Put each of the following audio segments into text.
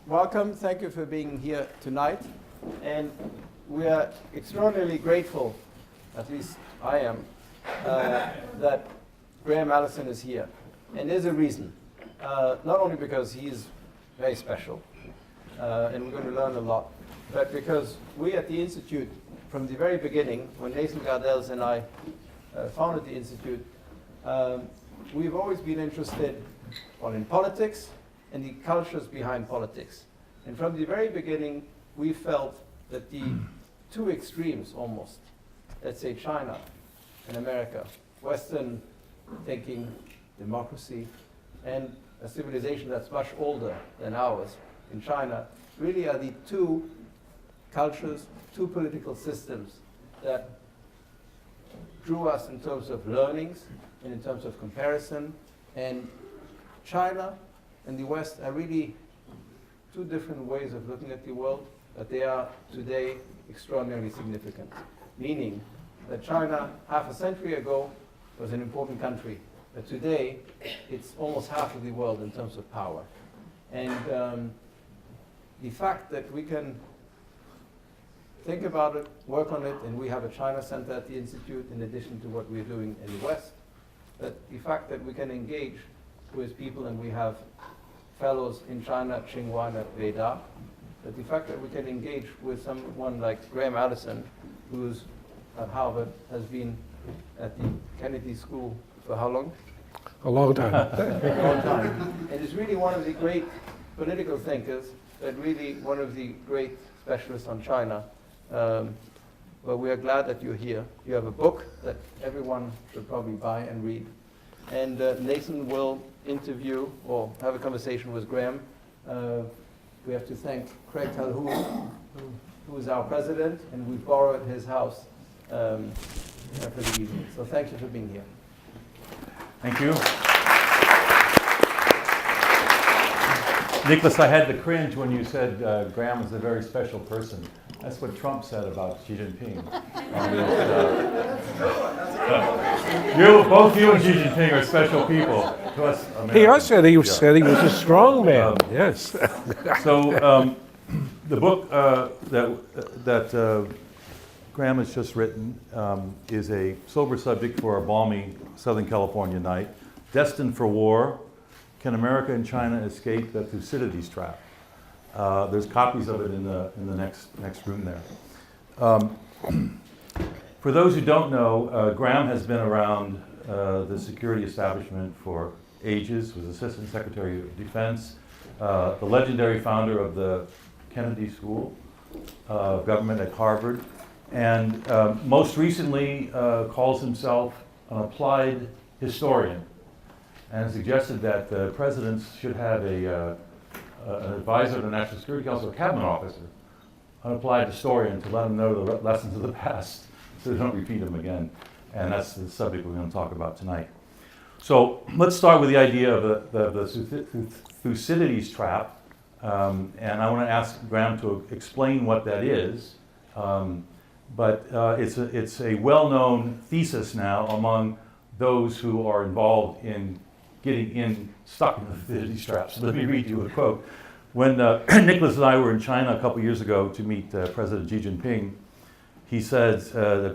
welcome. Thank you for being here tonight. And we are extraordinarily grateful, at least I am, that Graham Allison is here. And there's a reason. Not only because he's very special, and we're going to learn a lot, but because we at the Institute, from the very beginning, when Nathan Gardels and I founded the Institute, we've always been interested in politics and the cultures behind politics. And from the very beginning, we felt that the two extremes almost, let's say China and America, Western thinking, democracy, and a civilization that's much older than ours in China, really are the two cultures, two political systems that drew us in terms of learnings and in terms of comparison. And China and the West are really two different ways of looking at the world, but they are today extraordinarily significant. Meaning that China, half a century ago, was an important country, but today it's almost half of the world in terms of power. And the fact that we can think about it, work on it, and we have a China Center at the Institute in addition to what we're doing in the West, but the fact that we can engage with people, and we have fellows in China, Tsinghua and at Veda, but the fact that we can engage with someone like Graham Allison, who's at Harvard, has been at the Kennedy School for how long? A long time. A long time. And is really one of the great political thinkers, but really one of the great specialists on China. Well, we are glad that you're here. You have a book that everyone should probably buy and read. And Nathan will interview or have a conversation with Graham. We have to thank Craig Calhoun, who is our president, and we borrowed his house for the evening. So thank you for being here. Thank you. Nicholas, I had the cringe when you said Graham is a very special person. That's what Trump said about Xi Jinping. Both you and Xi Jinping are special people to us Americans. He said he was a strong man. Yes. So the book that Graham has just written is a sober subject for a balmy Southern California night. Destined for War: Can America and China Escape the Thucydides Trap? There's copies of it in the next room there. For those who don't know, Graham has been around the security establishment for ages, was Assistant Secretary of Defense, the legendary founder of the Kennedy School of Government at Harvard, and most recently calls himself an applied historian, and suggested that presidents should have an advisor to the National Security Council, a cabinet officer, an applied historian, to let them know the lessons of the past so they don't repeat them again. And that's the subject we're going to talk about tonight. So let's start with the idea of the Thucydides trap. And I want to ask Graham to explain what that is. But it's a well-known thesis now among those who are involved in getting stuck in the Thucydides trap. So let me read you a quote. When Nicholas and I were in China a couple years ago to meet President Xi Jinping, he said,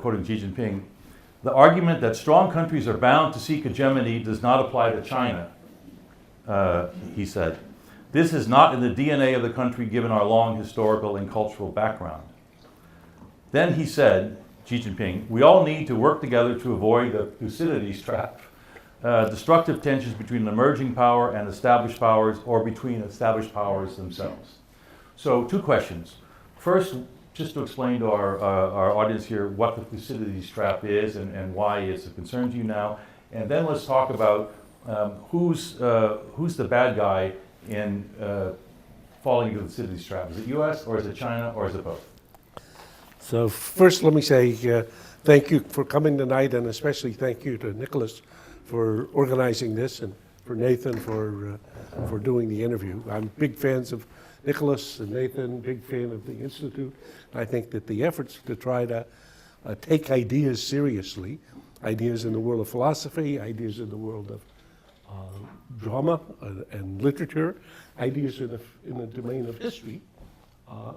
quoting Xi Jinping, "The argument that strong countries are bound to seek hegemony does not apply to China," he said. "This is not in the DNA of the country given our long historical and cultural background." Then he said, Xi Jinping, "We all need to work together to avoid the Thucydides trap. Destructive tensions between an emerging power and established powers, or between established powers themselves." So 2 questions. First, just to explain to our audience here what the Thucydides trap is and why it's a concern to you now. And then let's talk about who's the bad guy in falling into the Thucydides trap. Is it US, or is it China, or is it both? So first, let me say thank you for coming tonight, and especially thank you to Nicholas for organizing this, and for Nathan for doing the interview. I'm big fans of Nicholas and Nathan, big fan of the Institute. I think that the efforts to try to take ideas seriously, ideas in the world of philosophy, ideas in the world of drama and literature, ideas in the domain of history,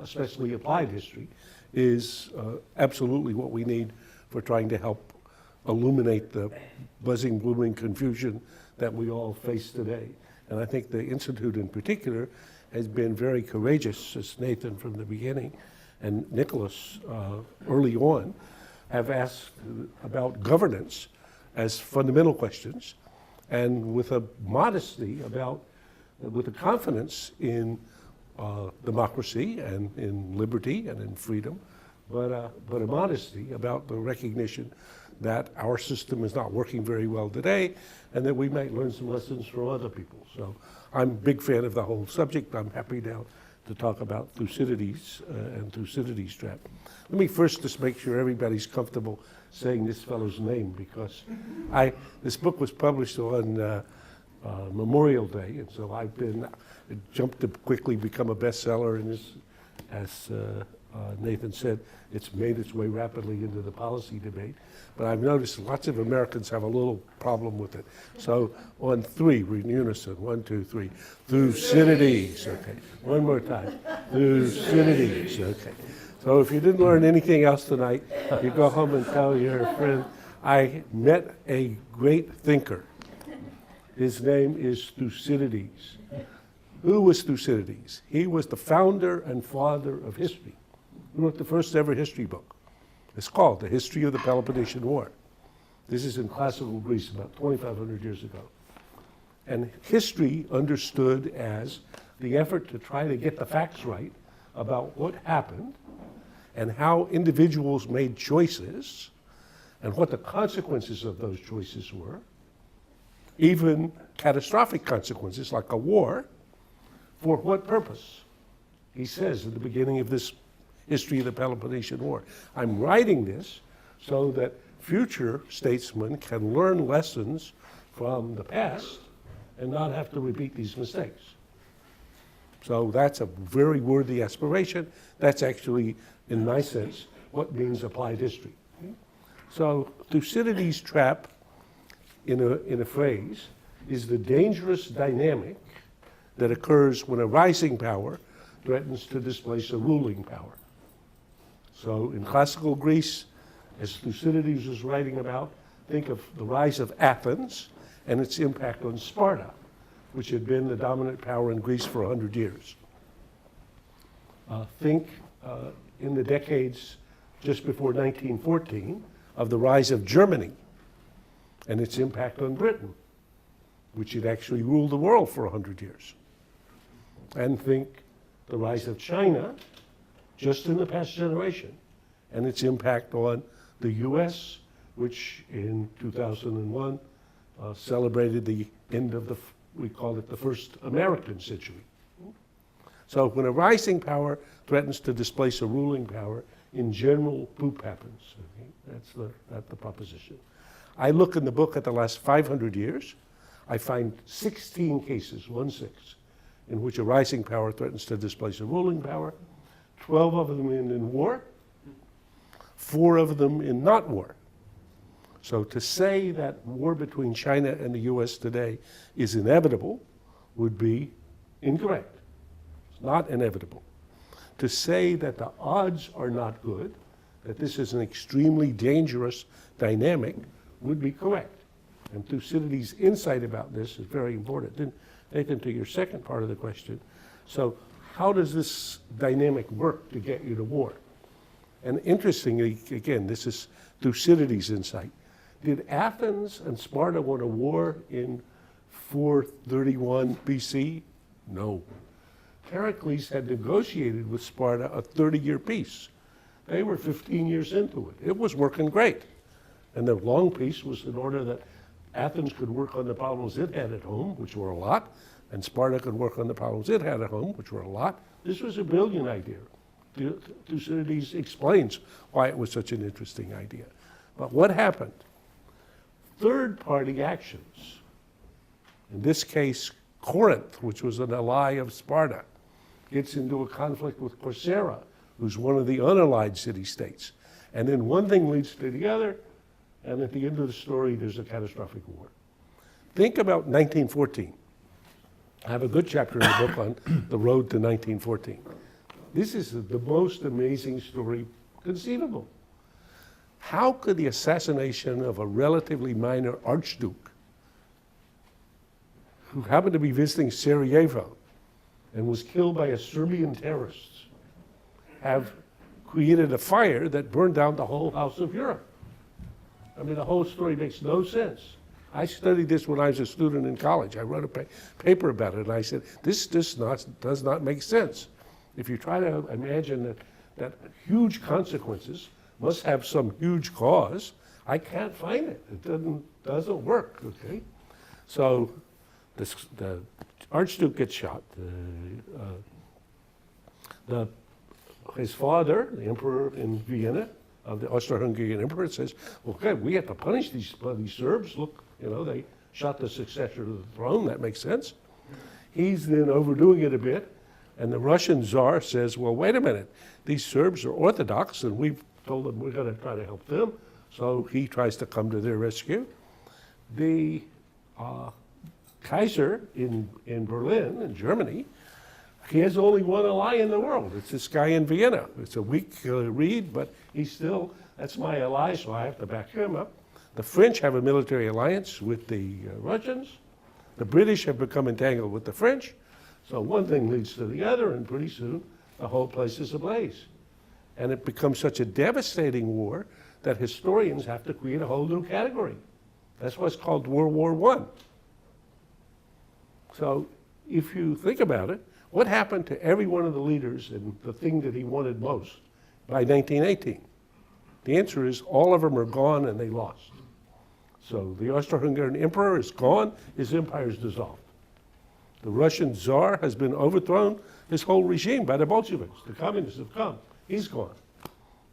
especially applied history, is absolutely what we need for trying to help illuminate the buzzing, blooming confusion that we all face today. And I think the Institute in particular has been very courageous, as Nathan from the beginning and Nicholas early on have asked about governance as fundamental questions, and with a modesty with a confidence in democracy and in liberty and in freedom, but a modesty about the recognition that our system is not working very well today, and that we might learn some lessons from other people. So I'm a big fan of the whole subject. I'm happy now to talk about Thucydides and Thucydides trap. Let me first just make sure everybody's comfortable saying this fellow's name, because this book was published on Memorial Day, and so it jumped to quickly become a bestseller, and as Nathan said, it's made its way rapidly into the policy debate. But I've noticed lots of Americans have a little problem with it. So on three, we're in unison. 1, 2, 3. Thucydides. Okay. One more time. Thucydides. Okay. So if you didn't learn anything else tonight, you go home and tell your friend, I met a great thinker. His name is Thucydides. Who was Thucydides? He was the founder and father of history. He wrote the first ever history book. It's called The History of the Peloponnesian War. This is in classical Greece about 2,500 years ago. And history understood as the effort to try to get the facts right about what happened and how individuals made choices and what the consequences of those choices were, even catastrophic consequences like a war. For what purpose? He says at the beginning of this History of the Peloponnesian War, I'm writing this so that future statesmen can learn lessons from the past and not have to repeat these mistakes. So that's a very worthy aspiration. That's actually, in my sense, what means applied history. So Thucydides' trap, in a phrase, is the dangerous dynamic that occurs when a rising power threatens to displace a ruling power. So in classical Greece, as Thucydides was writing about, think of the rise of Athens and its impact on Sparta, which had been the dominant power in Greece for 100 years. Think in the decades just before 1914 of the rise of Germany and its impact on Britain, which had actually ruled the world for 100 years. And think the rise of China just in the past generation and its impact on the US, which in 2001 celebrated the end of we call it the first American century. So when a rising power threatens to displace a ruling power, in general, poop happens. Okay? That's the proposition. I look in the book at the last 500 years. I find 16 cases, 1/6, in which a rising power threatens to displace a ruling power, 12 of them in war, 4 of them in not war. So to say that war between China and the US today is inevitable would be incorrect. It's not inevitable. To say that the odds are not good, that this is an extremely dangerous dynamic, would be correct. And Thucydides' insight about this is very important. Then, Nathan, to your second part of the question, so how does this dynamic work to get you to war? And interestingly, again, this is Thucydides' insight. Did Athens and Sparta want a war in 431 BC? No. Heracles had negotiated with Sparta a 30-year peace. They were 15 years into it. It was working great. And the long peace was in order that Athens could work on the problems it had at home, which were a lot, and Sparta could work on the problems it had at home, which were a lot. This was a brilliant idea. Thucydides explains why it was such an interesting idea. But what happened? Third-party actions, in this case, Corinth, which was an ally of Sparta, gets into a conflict with Corcyra, who's one of the unallied city-states. And then one thing leads to the other, and at the end of the story, there's a catastrophic war. Think about 1914. I have a good chapter in the book on the road to 1914. This is the most amazing story conceivable. How could the assassination of a relatively minor archduke who happened to be visiting Sarajevo and was killed by a Serbian terrorist have created a fire that burned down the whole House of Europe? I mean, the whole story makes no sense. I studied this when I was a student in college. I wrote a paper about it, and I said, this does not make sense. If you try to imagine that huge consequences must have some huge cause, I can't find it. It doesn't work, okay? So the Archduke gets shot. His father, the emperor in Vienna, the Austro-Hungarian emperor, says, okay, we have to punish these bloody Serbs. Look, they shot the successor to the throne. That makes sense. He's then overdoing it a bit. And the Russian Tsar says, well, wait a minute. These Serbs are Orthodox, and we've told them we're going to try to help them. So he tries to come to their rescue. The Kaiser in Berlin, in Germany, he has only one ally in the world. It's this guy in Vienna. It's a weak read, but that's my ally, so I have to back him up. The French have a military alliance with the Russians. The British have become entangled with the French. So one thing leads to the other, and pretty soon the whole place is ablaze. And it becomes such a devastating war that historians have to create a whole new category. That's what's called World War I. So if you think about it, what happened to every one of the leaders and the thing that he wanted most by 1918? The answer is all of them are gone and they lost. So the Austro-Hungarian emperor is gone, his empire is dissolved. The Russian Tsar has been overthrown, his whole regime by the Bolsheviks. The communists have come, he's gone.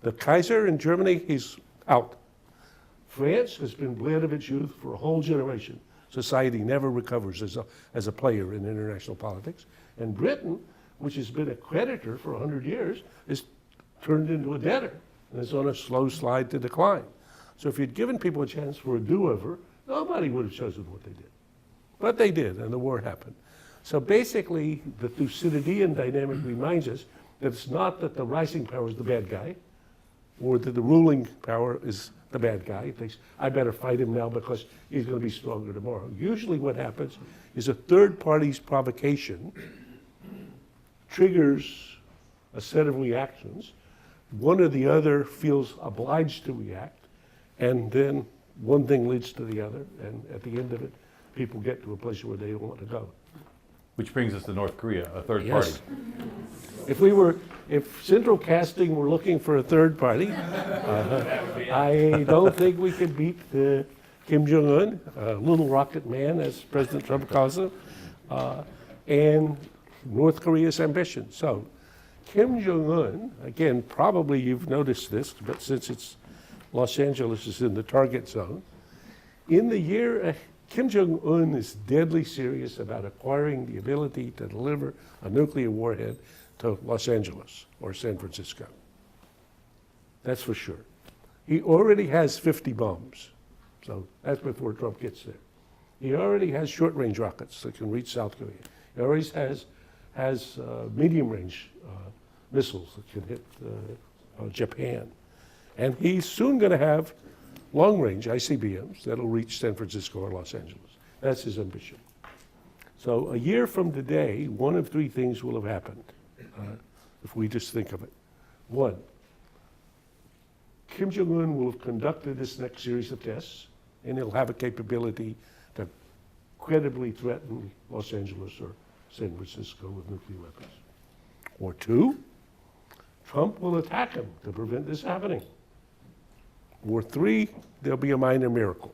The Kaiser in Germany, he's out. France has been bled of its youth for a whole generation. Society never recovers as a player in international politics. And Britain, which has been a creditor for 100 years, is turned into a debtor and is on a slow slide to decline. So if you'd given people a chance for a do-over, nobody would have chosen what they did. But they did, and the war happened. So basically, the Thucydidean dynamic reminds us that it's not that the rising power is the bad guy, or that the ruling power is the bad guy. He thinks, I better fight him now because he's going to be stronger tomorrow. Usually what happens is a third party's provocation triggers a set of reactions. One or the other feels obliged to react, and then one thing leads to the other, and at the end of it, people get to a place where they don't want to go. Which brings us to North Korea, a third Yes. party. If Central Casting were looking for a third party, I don't think we could beat Kim Jong-un, little rocket man, as President Trump calls him, and North Korea's ambition. So Kim Jong-un, again, probably you've noticed this, but since it's Los Angeles is in the target zone, in the year Kim Jong-un is deadly serious about acquiring the ability to deliver a nuclear warhead to Los Angeles or San Francisco. That's for sure. He already has 50 bombs, so that's before Trump gets there. He already has short-range rockets that can reach South Korea. He already has medium-range missiles that can hit Japan. And he's soon going to have long-range ICBMs that'll reach San Francisco or Los Angeles. That's his ambition. So a year from today, one of three things will have happened, if we just think of it. One, Kim Jong-un will have conducted this next series of tests, and he'll have a capability to credibly threaten Los Angeles or San Francisco with nuclear weapons. Or two, Trump will attack him to prevent this happening. Or three, there'll be a minor miracle.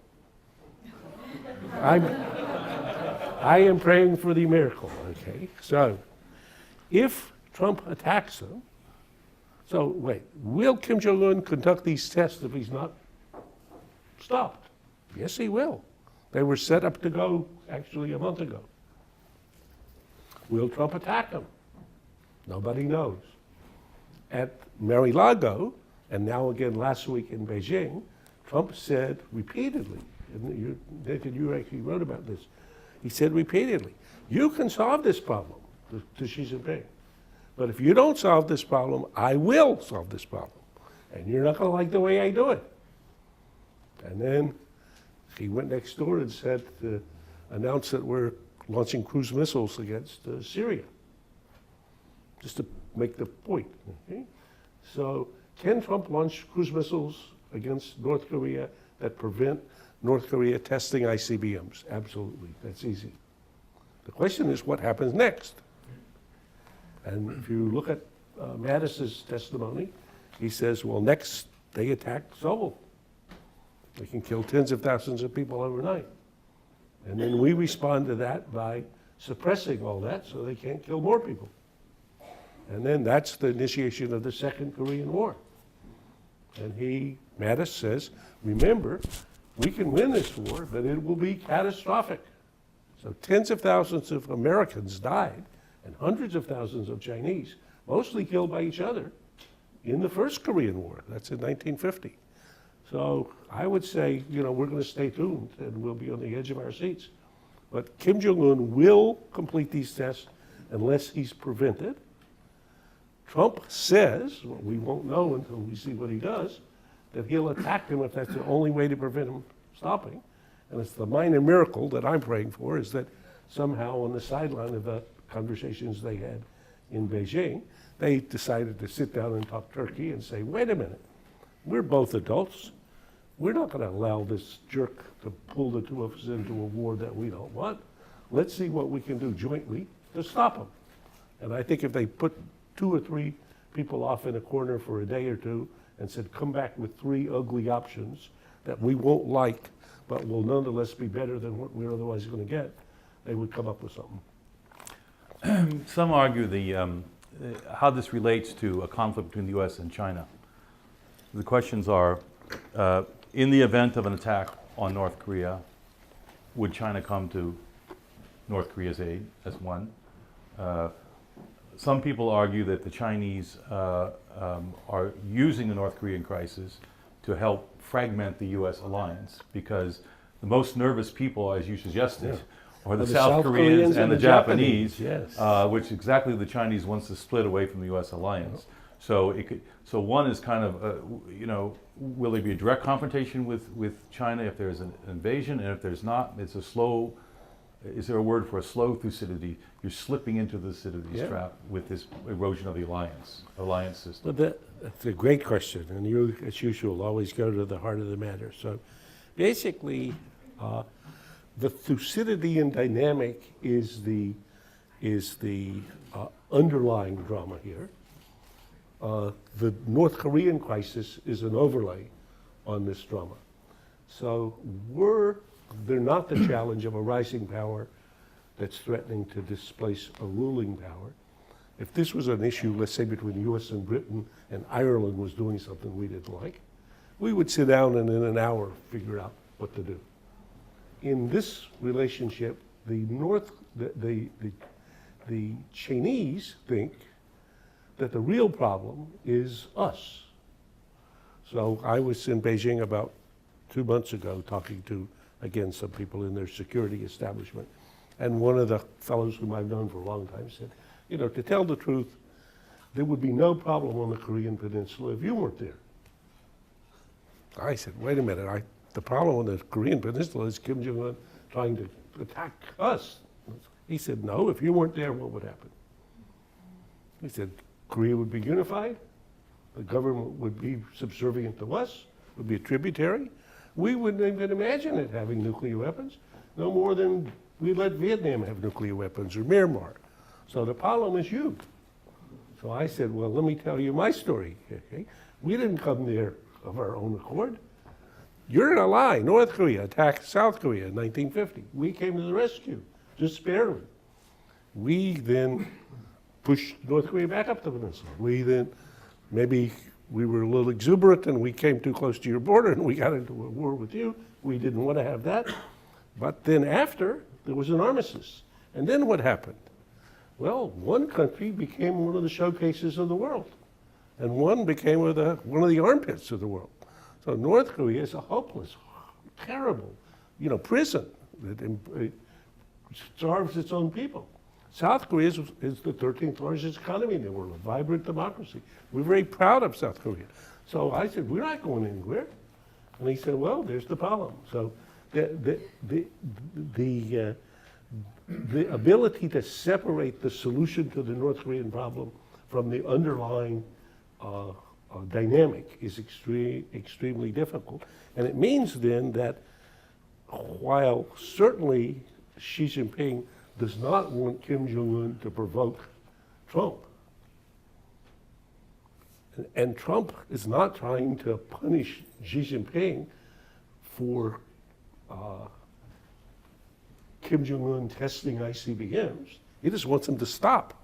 I am praying for the miracle, okay? So, if Trump attacks him, so wait, will Kim Jong-un conduct these tests if he's not stopped? Yes, he will. They were set up to go actually a month ago. Will Trump attack him? Nobody knows. At Mar-a-Lago, and now again last week in Beijing, Trump said repeatedly, and Nathan, you actually wrote about this, he said repeatedly, you can solve this problem, to Xi Jinping. But if you don't solve this problem, I will solve this problem. And you're not going to like the way I do it. And then he went next door and said, announced that we're launching cruise missiles against Syria, just to make the point. Okay? So can Trump launch cruise missiles against North Korea that prevent North Korea testing ICBMs? Absolutely, that's easy. The question is what happens next? And if you look at Mattis's testimony, he says, well, next they attack Seoul. They can kill tens of thousands of people overnight. And then we respond to that by suppressing all that so they can't kill more people. And then that's the initiation of the Second Korean War. And Mattis says, remember, we can win this war, but it will be catastrophic. So tens of thousands of Americans died, and hundreds of thousands of Chinese, mostly killed by each other, in the First Korean War. That's in 1950. So I would say, we're going to stay tuned, and we'll be on the edge of our seats. But Kim Jong-un will complete these tests unless he's prevented. Trump says, well, we won't know until we see what he does, that he'll attack him if that's the only way to prevent him stopping. And it's the minor miracle that I'm praying for, is that somehow on the sideline of the conversations they had in Beijing, they decided to sit down and talk Turkey and say, wait a minute, we're both adults. We're not going to allow this jerk to pull the two of us into a war that we don't want. Let's see what we can do jointly to stop him. And I think if they put 2 or 3 people off in a corner for a day or two and said, come back with 3 ugly options that we won't like, but will nonetheless be better than what we're otherwise going to get, they would come up with something. Some argue how this relates to a conflict between the U.S. and China. The questions are, in the event of an attack on North Korea, would China come to North Korea's aid, as one? Some people argue that the Chinese are using the North Korean crisis to help fragment the U.S. alliance, because the most nervous people, as you suggested, are the South Koreans and the Japanese, yes. Which exactly the Chinese wants to split away from the U.S. alliance. So so one is kind of, will there be a direct confrontation with China if there's an invasion, and if there's not, it's a slow. Is there a word for a slow Thucydides? You're slipping into the Thucydides trap with this erosion of the alliance system. Well, that's a great question, and you, as usual, always go to the heart of the matter. So basically, the Thucydidean dynamic is the underlying drama here. The North Korean crisis is an overlay on this drama. So they're not the challenge of a rising power that's threatening to displace a ruling power. If this was an issue, let's say between the US and Britain, and Ireland was doing something we didn't like, we would sit down and in an hour figure out what to do. In this relationship, the Chinese think that the real problem is us. So I was in Beijing about 2 months ago talking to, again, some people in their security establishment. And one of the fellows whom I've known for a long time said, to tell the truth, there would be no problem on the Korean Peninsula if you weren't there. I said, wait a minute, the problem on the Korean Peninsula is Kim Jong-un trying to attack us. He said, no, if you weren't there, what would happen? He said, Korea would be unified, the government would be subservient to us, would be a tributary. We wouldn't even imagine it having nuclear weapons, no more than we let Vietnam have nuclear weapons or Myanmar. So the problem is you. So I said, well, let me tell you my story. Okay? We didn't come there of our own accord. You're in a lie. North Korea attacked South Korea in 1950. We came to the rescue, just barely. We then pushed North Korea back up the peninsula. Maybe we were a little exuberant and we came too close to your border and we got into a war with you. We didn't want to have that. But then after, there was an armistice. And then what happened? Well, one country became one of the showcases of the world. And one became one of the armpits of the world. So North Korea is a hopeless, terrible, prison that starves its own people. South Korea is the 13th largest economy in the world, a vibrant democracy. We're very proud of South Korea. So I said, we're not going anywhere. And he said, well, there's the problem. So the ability to separate the solution to the North Korean problem from the underlying dynamic is extremely difficult. And it means then that while certainly Xi Jinping does not want Kim Jong-un to provoke Trump, and Trump is not trying to punish Xi Jinping for Kim Jong-un testing ICBMs, he just wants him to stop.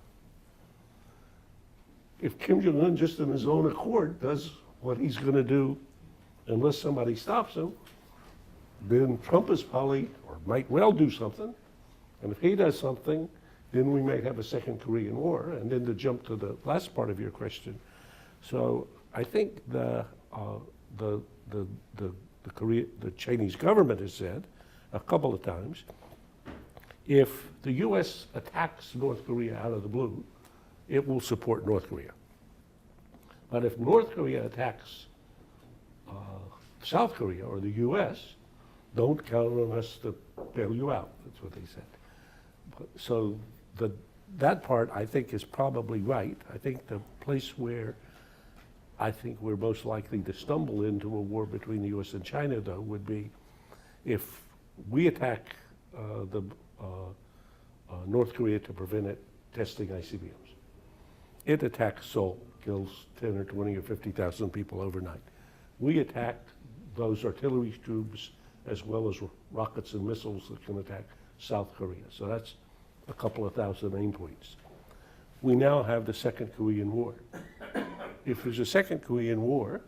If Kim Jong-un just in his own accord does what he's going to do unless somebody stops him, then Trump is probably, or might well do something. And if he does something, then we might have a second Korean War. And then to jump to the last part of your question. So I think the Chinese government has said a couple of times, if the US attacks North Korea out of the blue, it will support North Korea. But if North Korea attacks South Korea or the US, don't count on us to bail you out. That's what they said. So that part, I think, is probably right. I think the place where I think we're most likely to stumble into a war between the US and China, though, would be if we attack North Korea to prevent it testing ICBMs. It attacks Seoul, kills 10 or 20 or 50,000 people overnight. We attacked those artillery tubes as well as rockets and missiles that can attack South Korea. So that's a couple of thousand aim points. We now have the Second Korean War. If there's a Second Korean War,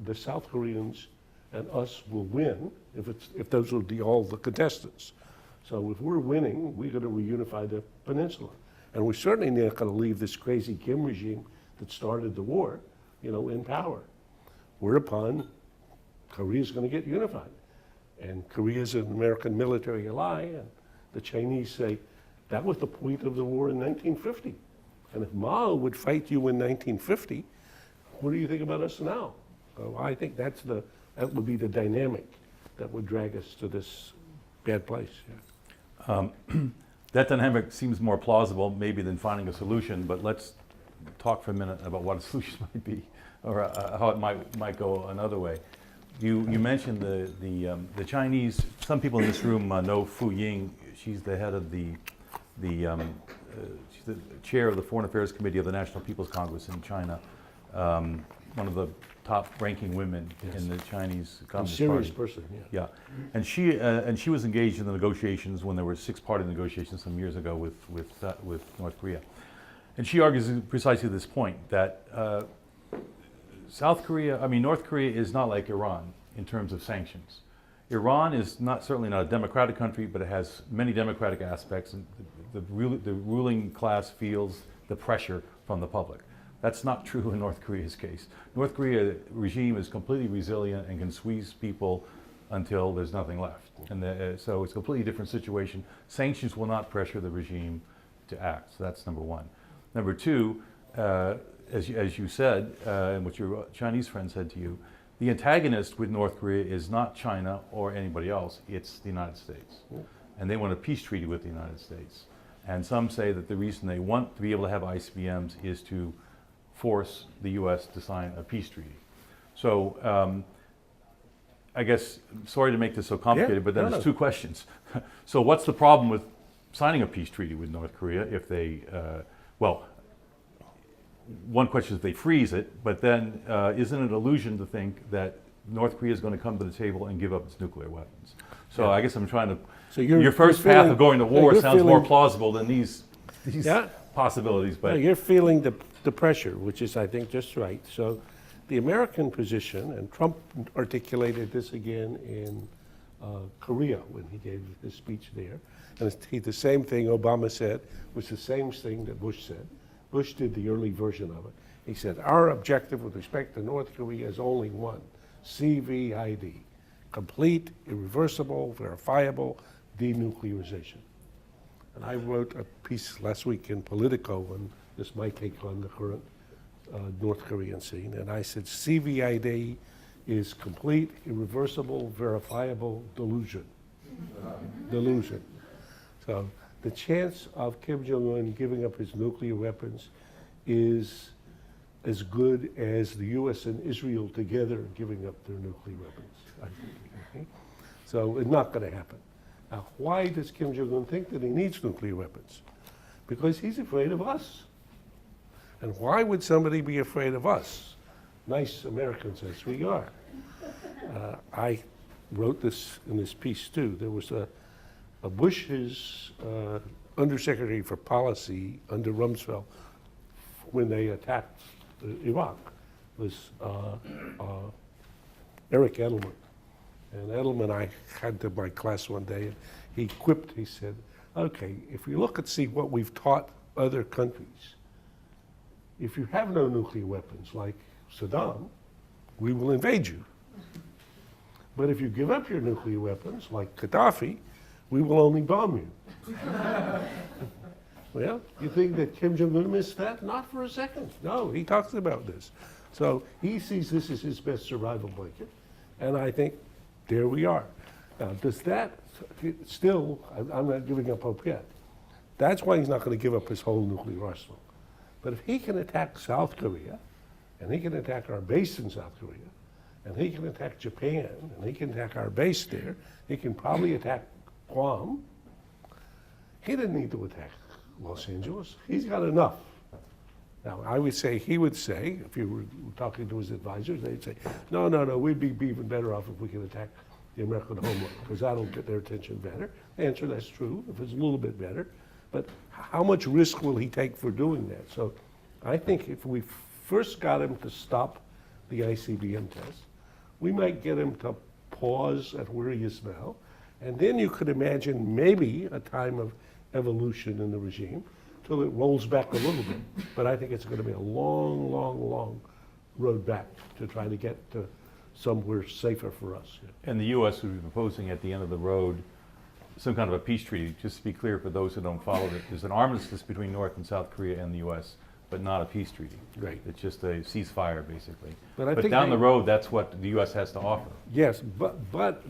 the South Koreans and us will win if those will be all the contestants. So if we're winning, we're going to reunify the peninsula. And we're certainly not going to leave this crazy Kim regime that started the war, in power. Whereupon Korea's going to get unified. And Korea's an American military ally, and the Chinese say, that was the point of the war in 1950. And if Mao would fight you in 1950, what do you think about us now? So I think that would be the dynamic that would drag us to this bad place. Yeah. That dynamic seems more plausible maybe than finding a solution, but let's talk for a minute about what a solution might be, or how it might go another way. You mentioned the Chinese. Some people in this room know Fu Ying. She's the head of she's the chair of the Foreign Affairs Committee of the National People's Congress in China. One of the top-ranking women in the Chinese Communist Party. A serious person, yeah. Yeah, and she was engaged in the negotiations when there were six-party negotiations some years ago with North Korea, and she argues precisely this point that North Korea is not like Iran in terms of sanctions. Iran is certainly not a democratic country, but it has many democratic aspects, and the ruling class feels the pressure from the public. That's not true in North Korea's case. North Korea regime is completely resilient and can squeeze people until there's nothing left. And so it's a completely different situation. Sanctions will not pressure the regime to act. So that's number one. Number two, as you said, and what your Chinese friend said to you, the antagonist with North Korea is not China or anybody else, it's the United States. And they want a peace treaty with the United States. And some say that the reason they want to be able to have ICBMs is to force the US to sign a peace treaty. So I guess, sorry to make this so complicated, but then there's two questions. So what's the problem with signing a peace treaty with North Korea if they, one question is if they freeze it, but then isn't it an illusion to think that North Korea is going to come to the table and give up its nuclear weapons? So I guess I'm trying to, so your first path of going to war sounds more plausible than these possibilities. But you're feeling the pressure, which is, I think, just right. So the American position, and Trump articulated this again in Korea when he gave his speech there, and it's the same thing Obama said was the same thing that Bush said. Bush did the early version of it. He said, our objective with respect to North Korea is only one, CVID, complete, irreversible, verifiable denuclearization. And I wrote a piece last week in Politico, and this is my take on the current North Korean scene. And I said, CVID is complete, irreversible, verifiable delusion. Delusion. So the chance of Kim Jong-un giving up his nuclear weapons is as good as the US and Israel together giving up their nuclear weapons, I think. Okay? So it's not going to happen. Now, why does Kim Jong-un think that he needs nuclear weapons? Because he's afraid of us. And why would somebody be afraid of us? Nice Americans as we are. I wrote this in this piece too. There was a Bush's undersecretary for policy under Rumsfeld when they attacked Iraq was Eric Edelman. And Edelman, I had to my class one day, and he quipped, he said, okay, if you look and see what we've taught other countries, if you have no nuclear weapons like Saddam, we will invade you. But if you give up your nuclear weapons like Gaddafi, we will only bomb you. Well, you think that Kim Jong-un missed that? Not for a second. No, he talks about this. So he sees this as his best survival blanket, and I think there we are. Now, does that still, I'm not giving up hope yet. That's why he's not going to give up his whole nuclear arsenal. But if he can attack South Korea, and he can attack our base in South Korea, and he can attack Japan, and he can attack our base there, he can probably attack Guam. He didn't need to attack Los Angeles. He's got enough. Now, I would say, he would say, if you were talking to his advisors, they'd say, no, we'd be even better off if we could attack the American homeland, because that'll get their attention better. Answer, that's true, if it's a little bit better. But how much risk will he take for doing that? So I think if we first got him to stop the ICBM test, we might get him to pause at where he is now, and then you could imagine maybe a time of evolution in the regime till it rolls back a little bit. But I think it's going to be a long, long, long road back to try to get to somewhere safer for us. Yeah. And the U.S. would be proposing at the end of the road some kind of a peace treaty. Just to be clear for those who don't follow it, there's an armistice between North and South Korea and the U.S., but not a peace treaty. Right. It's just a ceasefire, basically. But down the road, that's what the U.S. has to offer. Yes, but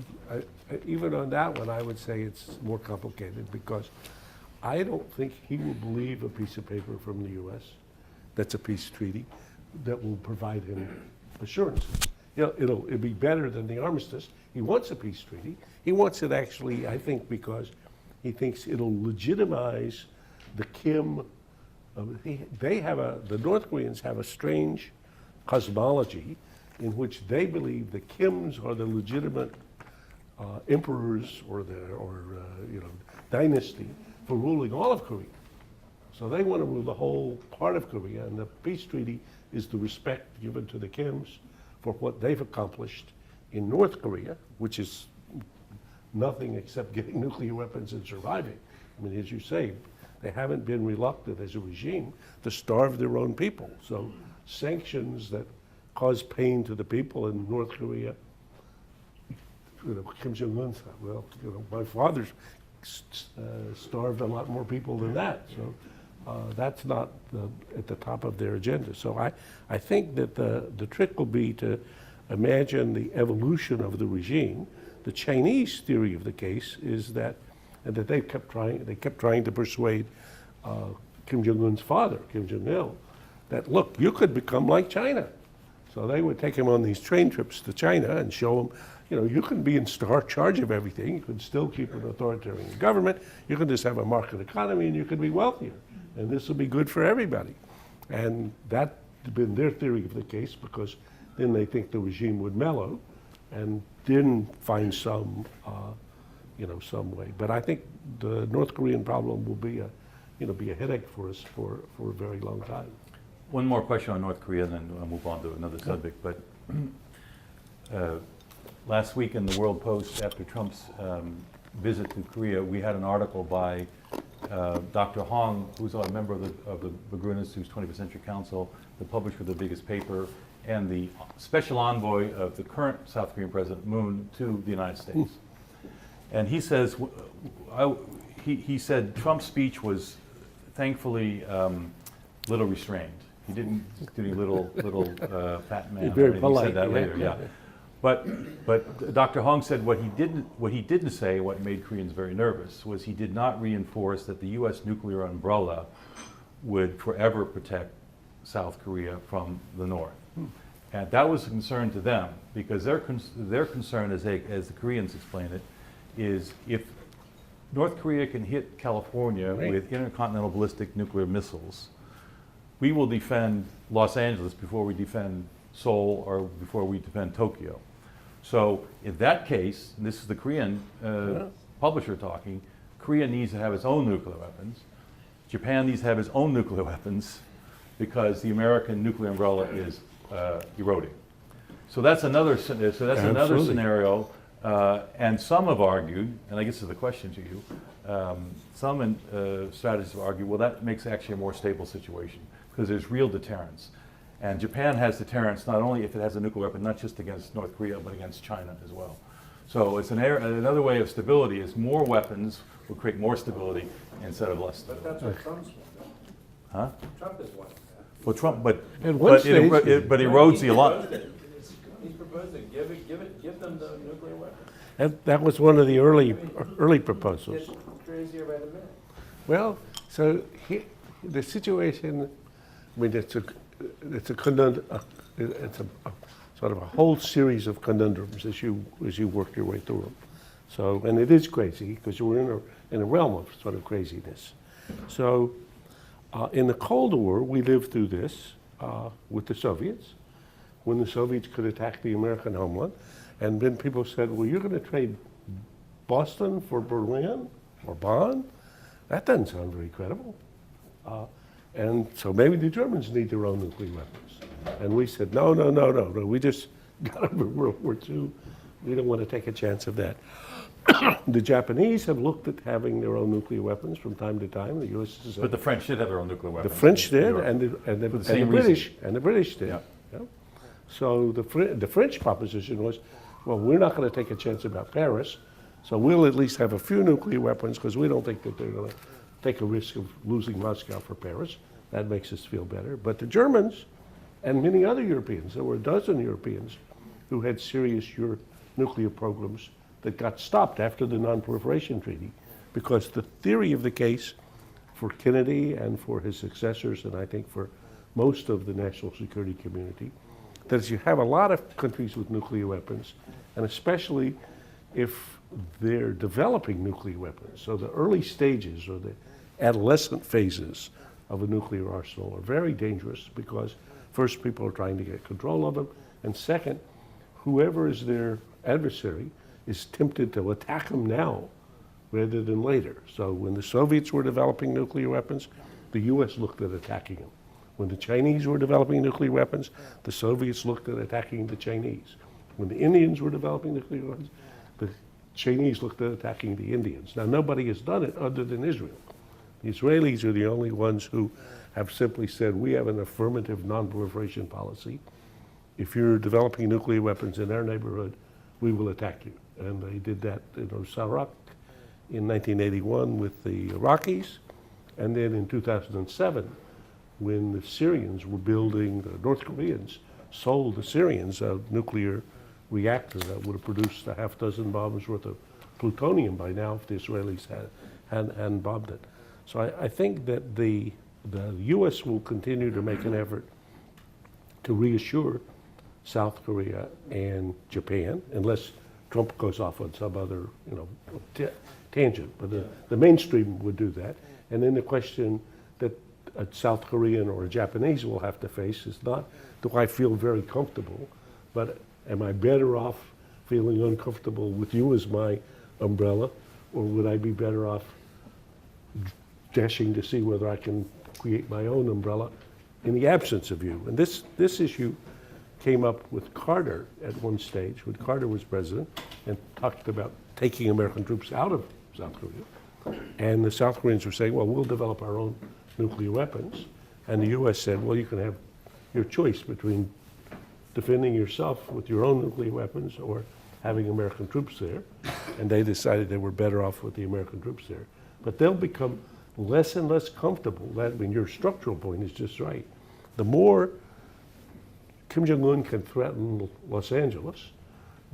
even on that one, I would say it's more complicated, because I don't think he will believe a piece of paper from the U.S. that's a peace treaty that will provide him assurances. You know, it'll be better than the armistice. He wants a peace treaty. He wants it actually, I think, because he thinks it'll legitimize the Kim. The North Koreans have a strange cosmology in which they believe the Kims are the legitimate emperors or dynasty for ruling all of Korea. So they want to rule the whole part of Korea, and the peace treaty is the respect given to the Kims for what they've accomplished in North Korea, which is nothing except getting nuclear weapons and surviving. I mean, as you say, they haven't been reluctant as a regime to starve their own people. So sanctions that cause pain to the people in North Korea, Kim Jong-un said, well, my father's starved a lot more people than that. So that's not at the top of their agenda. So I think that the trick will be to imagine the evolution of the regime. The Chinese theory of the case is that, and that they kept trying to persuade Kim Jong-un's father, Kim Jong-il, that look, you could become like China. So they would take him on these train trips to China and show him, you can be in charge of everything. You can still keep an authoritarian government. You can just have a market economy, and you can be wealthier. And this will be good for everybody. And that's been their theory of the case, because then they think the regime would mellow and then find some way. But I think the North Korean problem will be a headache for us for a very long time. One more question on North Korea, and then I'll move on to another subject. But last week in the World Post, after Trump's visit to Korea, we had an article by Dr. Hong, who's a member of the Berggruen Institute's 21st Century Council, the publisher of the biggest paper, and the special envoy of the current South Korean President, Moon, to the United States. And he says, he said Trump's speech was thankfully little restrained. He didn't do any little fat man. Very He polite, said that yeah. later, yeah. But Dr. Hong said what he didn't say, what made Koreans very nervous, was he did not reinforce that the U.S. nuclear umbrella would forever protect South Korea from the North. And that was a concern to them, because their concern, as the Koreans explain it, is if North Korea can hit California with intercontinental ballistic nuclear missiles, we will defend Los Angeles before we defend Seoul or before we defend Tokyo. So in that case, and this is the Korean publisher talking, Korea needs to have its own nuclear weapons. Japan needs to have its own nuclear weapons because the American nuclear umbrella is eroding. So that's another scenario. And some have argued, and I guess this is the question to you, some strategists have argued, well, that makes actually a more stable situation because there's real deterrence. And Japan has deterrence not only if it has a nuclear weapon, not just against North Korea, but against China as well. So it's another way of stability is more weapons will create more stability instead of less stability. But that's what Trump's one. Huh? Trump is one. Well, Trump, At one stage- it erodes the alliance. He's proposing, give them the nuclear weapons. That was one of the early proposals. It's crazier by the minute. Well, so the situation, I mean, it's a conundrum. It's a sort of a whole series of conundrums as you work your way through them. So, and it is crazy because we're in a realm of sort of craziness. So, in the Cold War, we lived through this with the Soviets, when the Soviets could attack the American homeland, and then people said, "Well, you're going to trade Boston for Berlin or Bonn? That doesn't sound very credible." And so maybe the Germans need their own nuclear weapons. And we said, no. We just got over World War II. We don't want to take a chance of that. The Japanese have looked at having their own nuclear weapons from time to time. The U.S. is But the French did have their own nuclear weapons. the French in did, Europe. and the same British did. Yeah. Yeah. So the French proposition was, well, we're not going to take a chance about Paris, so we'll at least have a few nuclear weapons because we don't think that they're going to take a risk of losing Moscow for Paris. That makes us feel better. But the Germans and many other Europeans, there were a dozen Europeans who had serious nuclear programs that got stopped after the Non-Proliferation Treaty because the theory of the case for Kennedy and for his successors, and I think for most of the national security community, that is you have a lot of countries with nuclear weapons, and especially if they're developing nuclear weapons. So the early stages or the adolescent phases of a nuclear arsenal are very dangerous because first, people are trying to get control of them, and second, whoever is their adversary is tempted to attack them now rather than later. So when the Soviets were developing nuclear weapons, the U.S. looked at attacking them. When the Chinese were developing nuclear weapons, the Soviets looked at attacking the Chinese. When the Indians were developing nuclear weapons, the Chinese looked at attacking the Indians. Now, nobody has done it other than Israel. The Israelis are the only ones who have simply said, we have an affirmative non-proliferation policy. If you're developing nuclear weapons in our neighborhood, we will attack you. And they did that in Sarak in 1981 with the Iraqis. And then in 2007, when the Syrians were building, the North Koreans sold the Syrians a nuclear reactor that would have produced a half dozen bombs worth of plutonium by now if the Israelis hadn't bombed it. So I think that the U.S. will continue to make an effort to reassure South Korea and Japan, unless Trump goes off on some other, tangent. But the mainstream would do that. And then the question that a South Korean or a Japanese will have to face is not, do I feel very comfortable, but am I better off feeling uncomfortable with you as my umbrella, or would I be better off dashing to see whether I can create my own umbrella in the absence of you? And this issue came up with Carter at one stage, when Carter was president, and talked about taking American troops out of South Korea. And the South Koreans were saying, well, we'll develop our own nuclear weapons. And the U.S. said, well, you can have your choice between defending yourself with your own nuclear weapons or having American troops there. And they decided they were better off with the American troops there. but they'll become less and less comfortable. That, I mean, your structural point is just right. The more Kim Jong-un can threaten Los Angeles,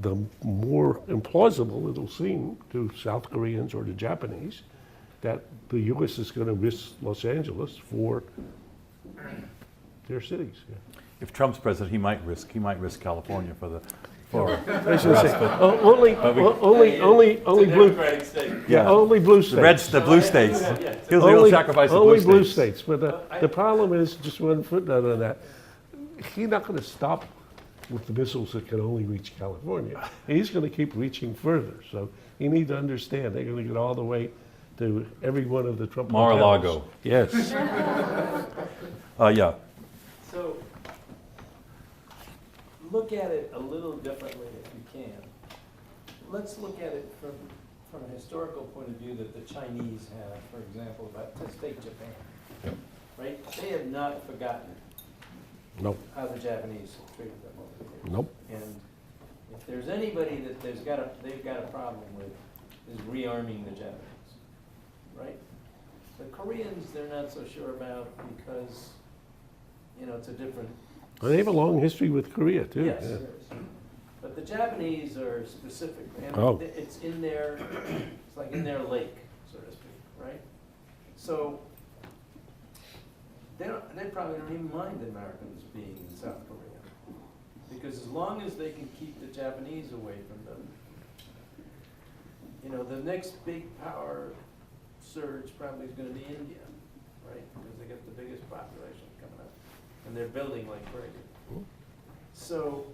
the more implausible it'll seem to South Koreans or the Japanese that the U.S. is going to risk Los Angeles for their cities. Yeah. If Trump's president, he might risk California for I should say, only blue, Democratic state. yeah, only blue states. the blue states. He'll sacrifice the only blue blue states. states. But the problem is, just one footnote on that, he's not going to stop with the missiles that can only reach California. He's going to keep reaching further. So you need to understand, they're going to get all the way to every one of the Trump Mar-a-Lago. hotels. Yes. Yeah. So, look at it a little differently if you can. Let's look at it from a historical point of view that the Chinese have, for example, let's take Japan. Yep. Right? They have not forgotten Nope. how the Japanese treated them over the years. Nope. And if there's anybody that they've got a problem with, is rearming the Japanese, right? The Koreans, they're not so sure about because, it's a different. Well, they have a long history with Korea, too. Yes, Yeah. but the Japanese are specific, and Oh. it's in their, it's like in their lake, so to speak, right? So, they probably don't even mind the Americans being in South Korea. Because as long as they can keep the Japanese away from them, the next big power surge probably is gonna be India, right? Because they got the biggest population coming up, and they're building like crazy. So,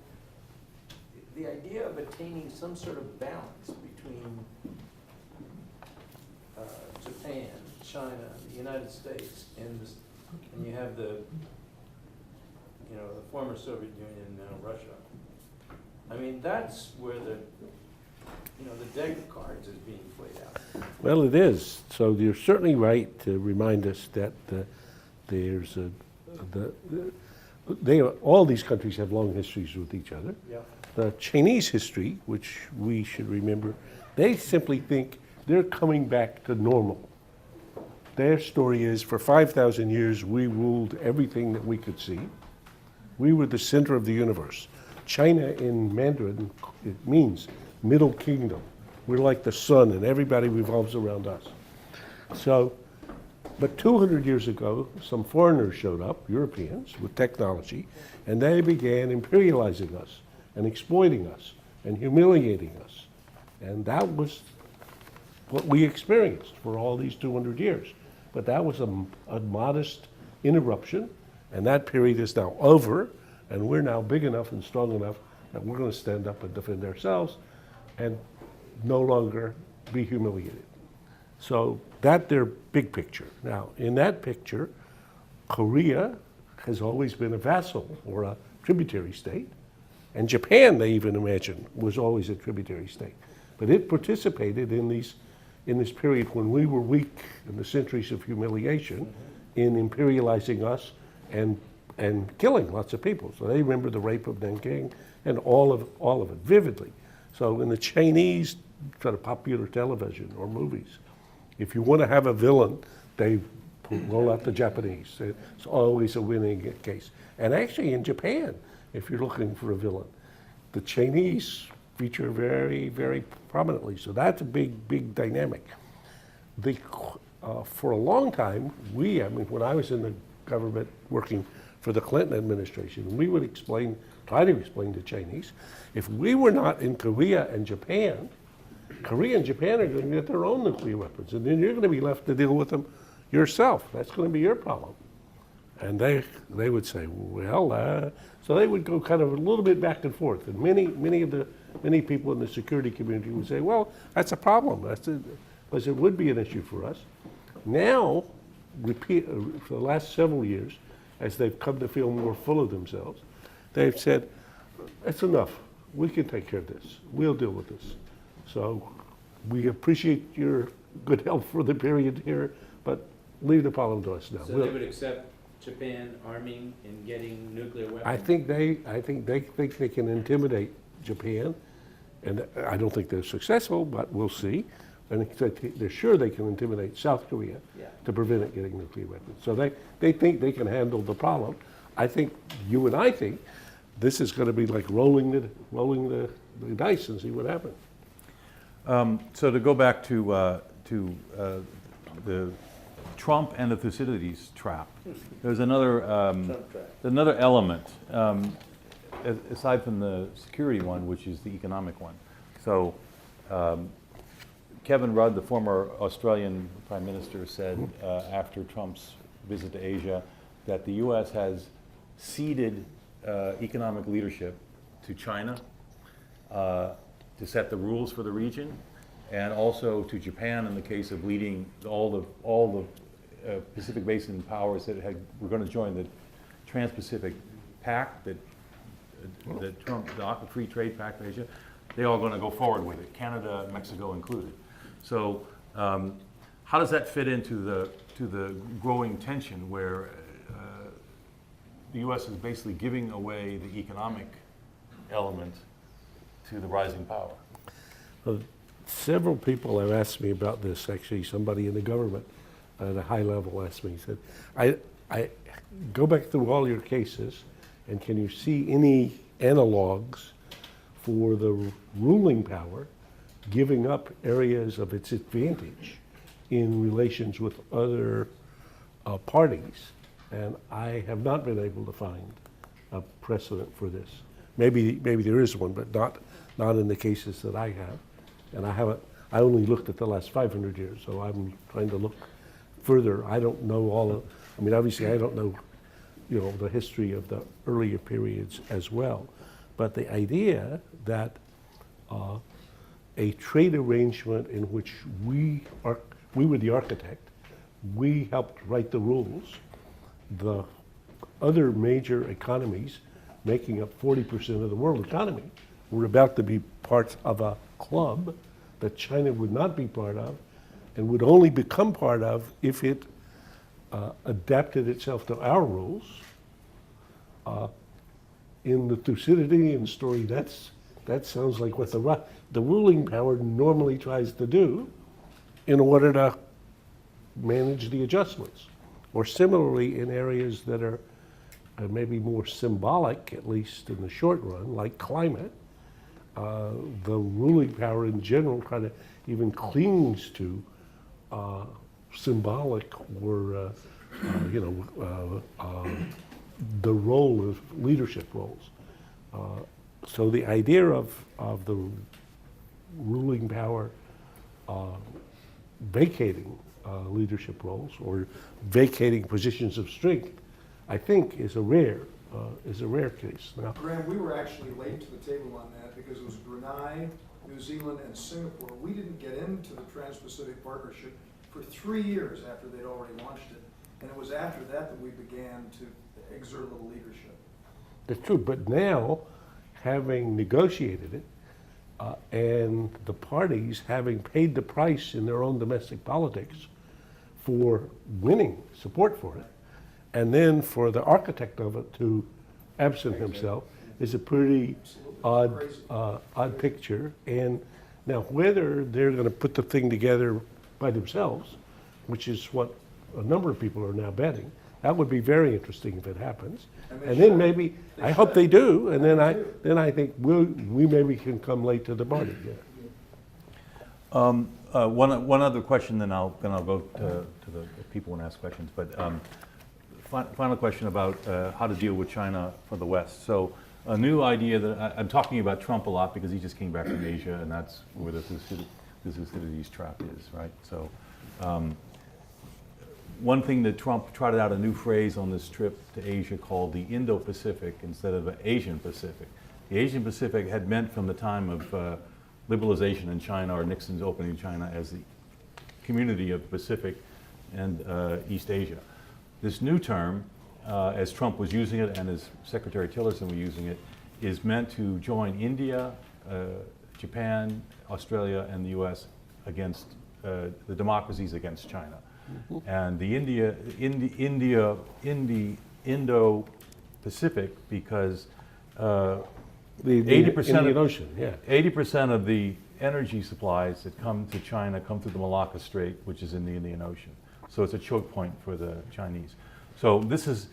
the idea of attaining some sort of balance between Japan, China, the United States, and you have the former Soviet Union, now Russia. I mean, that's where the deck of cards is being played out. Well, it is. So you're certainly right to remind us that there's all these countries have long histories with each other. Yeah. The Chinese history, which we should remember, they simply think they're coming back to normal. Their story is, for 5,000 years, we ruled everything that we could see. We were the center of the universe. China in Mandarin, it means middle kingdom. We're like the sun and everybody revolves around us. So, but 200 years ago, some foreigners showed up, Europeans, with technology, and they began imperializing us and exploiting us and humiliating us. And that was what we experienced for all these 200 years. But that was a modest interruption, and that period is now over, and we're now big enough and strong enough that we're going to stand up and defend ourselves and no longer be humiliated. So that's their big picture. Now, in that picture, Korea has always been a vassal or a tributary state, and Japan, they even imagine, was always a tributary state. But it participated in this period when we were weak in the centuries of humiliation in imperializing us and killing lots of people. So they remember the rape of Nanking and all of it vividly. So in the Chinese sort of popular television or movies, if you want to have a villain, they roll out the Japanese. It's always a winning case. And actually in Japan, if you're looking for a villain, the Chinese feature very, very prominently. So that's a big dynamic. For a long time, when I was in the government working for the Clinton administration, we would try to explain to Chinese, if we were not in Korea and Japan are going to get their own nuclear weapons, and then you're going to be left to deal with them yourself. That's going to be your problem. And they would say, well, so they would go kind of a little bit back and forth. And many people in the security community would say, well, that's a problem. Because it would be an issue for us. Now, for the last several years, as they've come to feel more full of themselves, they've said, that's enough. We can take care of this. We'll deal with this. So we appreciate your good help for the period here, but leave the problem to us now. So they would accept Japan arming and getting nuclear weapons? I think they think they can intimidate Japan, and I don't think they're successful, but we'll see. and they're sure they can intimidate South Korea Yeah. to prevent it getting nuclear weapons. So they think they can handle the problem. I think you and I think this is going to be like rolling the dice and see what happens. So to go back to the Trump and the Thucydides trap, there's another another element aside from the security one, which is the economic one. So Kevin Rudd, the former Australian Prime Minister, said after Trump's visit to Asia that the U.S. has ceded economic leadership to China to set the rules for the region, and also to Japan in the case of leading all the Pacific Basin powers that were going to join the Trans-Pacific Pact, the Free Trade Pact of Asia. They're all going to go forward with it, Canada, Mexico included. So how does that fit into the growing tension where the U.S. is basically giving away the economic element to the rising power? Well, several people have asked me about this. Actually, somebody in the government at a high level asked me, he said, I go back through all your cases, and can you see any analogs for the ruling power giving up areas of its advantage in relations with other parties? And I have not been able to find a precedent for this. Maybe there is one, but not in the cases that I have. And I only looked at the last 500 years, so I'm trying to look further. I don't know obviously I don't know, the history of the earlier periods as well. But the idea that a trade arrangement in which we were the architect, we helped write the rules, the other major economies making up 40% of the world economy were about to be parts of a club that China would not be part of and would only become part of if it adapted itself to our rules. In the Thucydidean story, that sounds like what the ruling power normally tries to do in order to manage the adjustments. Or similarly, in areas that are maybe more symbolic, at least in the short run, like climate, the ruling power in general kind of even clings to symbolic or the role of leadership roles. So the idea of the ruling power vacating leadership roles or vacating positions of strength, I think, is a rare case. Now, Graham, we were actually late to the table on that because it was Brunei, New Zealand, and Singapore. We didn't get into the Trans-Pacific Partnership for 3 years after they'd already launched it. And it was after that we began to exert a little leadership. that's true, but now, having negotiated it, and the parties having paid the price in their own domestic politics for winning support for it, and then for the architect of it to absent himself, is a pretty odd picture. And now whether they're going to put the thing together by themselves, which is what a number of people are now betting, that would be very interesting if it happens. And then maybe, I hope they do, and then I think we maybe can come late to the party. Yeah. One other question, then I'll go to the people and ask questions. But final question about how to deal with China for the West. So a new idea that I'm talking about Trump a lot because he just came back from Asia, and that's where the Thucydides trap is, right? So one thing that Trump trotted out a new phrase on this trip to Asia called the Indo-Pacific instead of Asian Pacific. The Asian Pacific had meant from the time of liberalization in China, or Nixon's opening China, as the community of Pacific and East Asia. This new term, as Trump was using it and as Secretary Tillerson was using it, is meant to join India, Japan, Australia, and the US against the democracies against China. And the Indo-Pacific, because 80% Indian Ocean, yeah. 80% of the energy supplies that come to China come through the Malacca Strait, which is in the Indian Ocean. So it's a choke point for the Chinese. So this is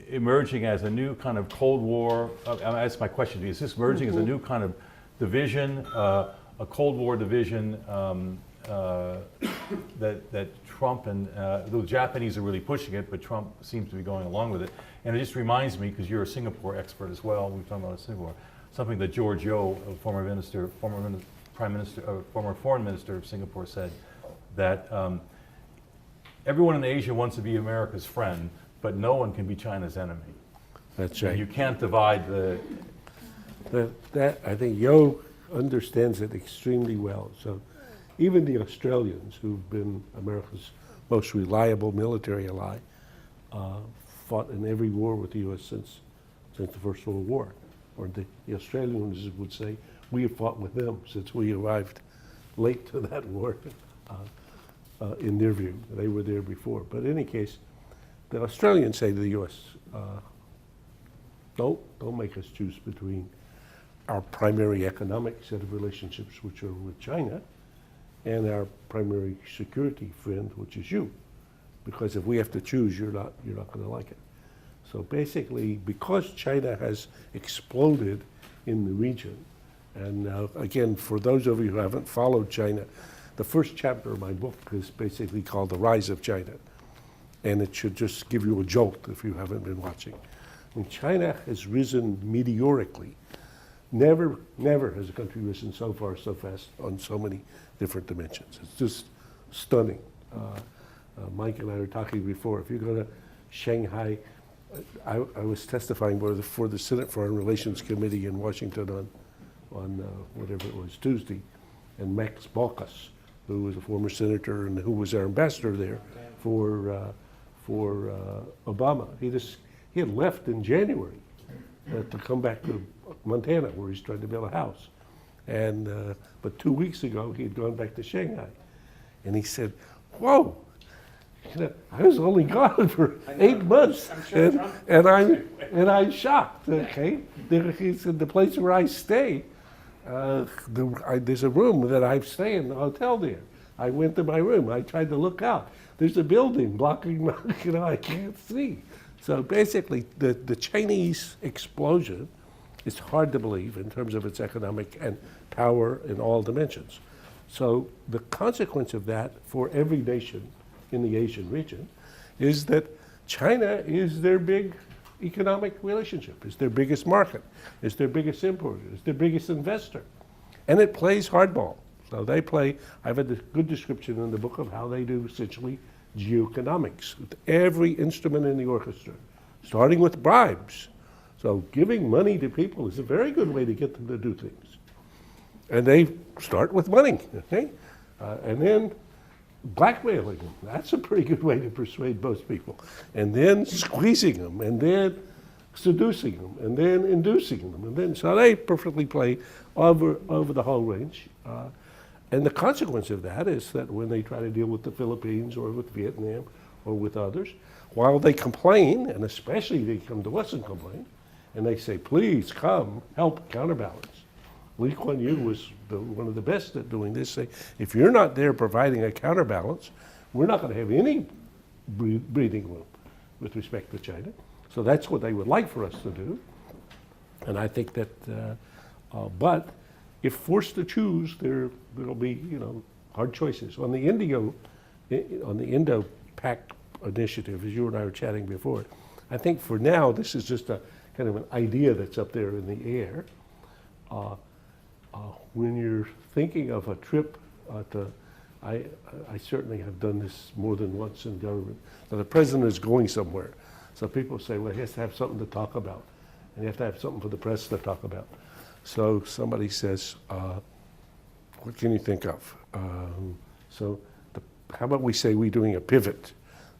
emerging as a new kind of Cold War. That's my question to you. Is this emerging as a new kind of division, a Cold War division that Trump and the Japanese are really pushing it, but Trump seems to be going along with it? And it just reminds me, because you're a Singapore expert as well, we've talked about Singapore, something that George Yeo, a former foreign minister of Singapore, said, that everyone in Asia wants to be America's friend, but no one can be China's enemy. That's right. You can't divide the... That I think Yo understands it extremely well. So even the Australians, who've been America's most reliable military ally, fought in every war with the U.S. since the First World War. Or the Australians would say, we have fought with them since we arrived late to that war, in their view. They were there before. But in any case, the Australians say to the U.S., don't make us choose between our primary economic set of relationships, which are with China, and our primary security friend, which is you. Because if we have to choose, you're not going to like it. So basically, because China has exploded in the region, and again, for those of you who haven't followed China, the first chapter of my book is basically called The Rise of China. And it should just give you a jolt if you haven't been watching. I mean, China has risen meteorically. Never has a country risen so far, so fast, on so many different dimensions. It's just stunning. Mike and I were talking before. If you go to Shanghai, I was testifying for the Senate Foreign Relations Committee in Washington on whatever it was, Tuesday, and Max Baucus, who was a former senator and who was our ambassador there for Obama. He had left in January to come back to Montana, where he's trying to build a house. And but 2 weeks ago, he had gone back to Shanghai, and he said, "Whoa, you know, I was only gone for 8 months, and I'm shocked." Okay, he said the place where I stay, there's a room that I stay in the hotel there. I went to my room. I tried to look out. There's a building blocking my, I can't see. So basically, the Chinese explosion is hard to believe in terms of its economic and power in all dimensions. So the consequence of that for every nation in the Asian region is that China is their big economic relationship, is their biggest market, is their biggest importer, is their biggest investor. And it plays hardball. So they play, I've had a good description in the book of how they do essentially geoeconomics with every instrument in the orchestra, starting with bribes. So giving money to people is a very good way to get them to do things. And they start with money, okay? And then blackmailing them. That's a pretty good way to persuade most people. And then squeezing them, and then seducing them, and then inducing them. And then, so they perfectly play over the whole range. And the consequence of that is that when they try to deal with the Philippines or with Vietnam or with others, while they complain, and especially they come to us and complain, and they say, please come, help counterbalance. Lee Kuan Yew was one of the best at doing this. Say, if you're not there providing a counterbalance, we're not going to have any breathing room with respect to China. So that's what they would like for us to do. And I think that, but if forced to choose, there'll be, hard choices. On the Indo-Pac initiative, as you and I were chatting before, I think for now, this is just a kind of an idea that's up there in the air. When you're thinking of a trip I certainly have done this more than once in government. Now the president is going somewhere. So people say, well, he has to have something to talk about. And you have to have something for the press to talk about. So somebody says, what can you think of? How about we say we're doing a pivot?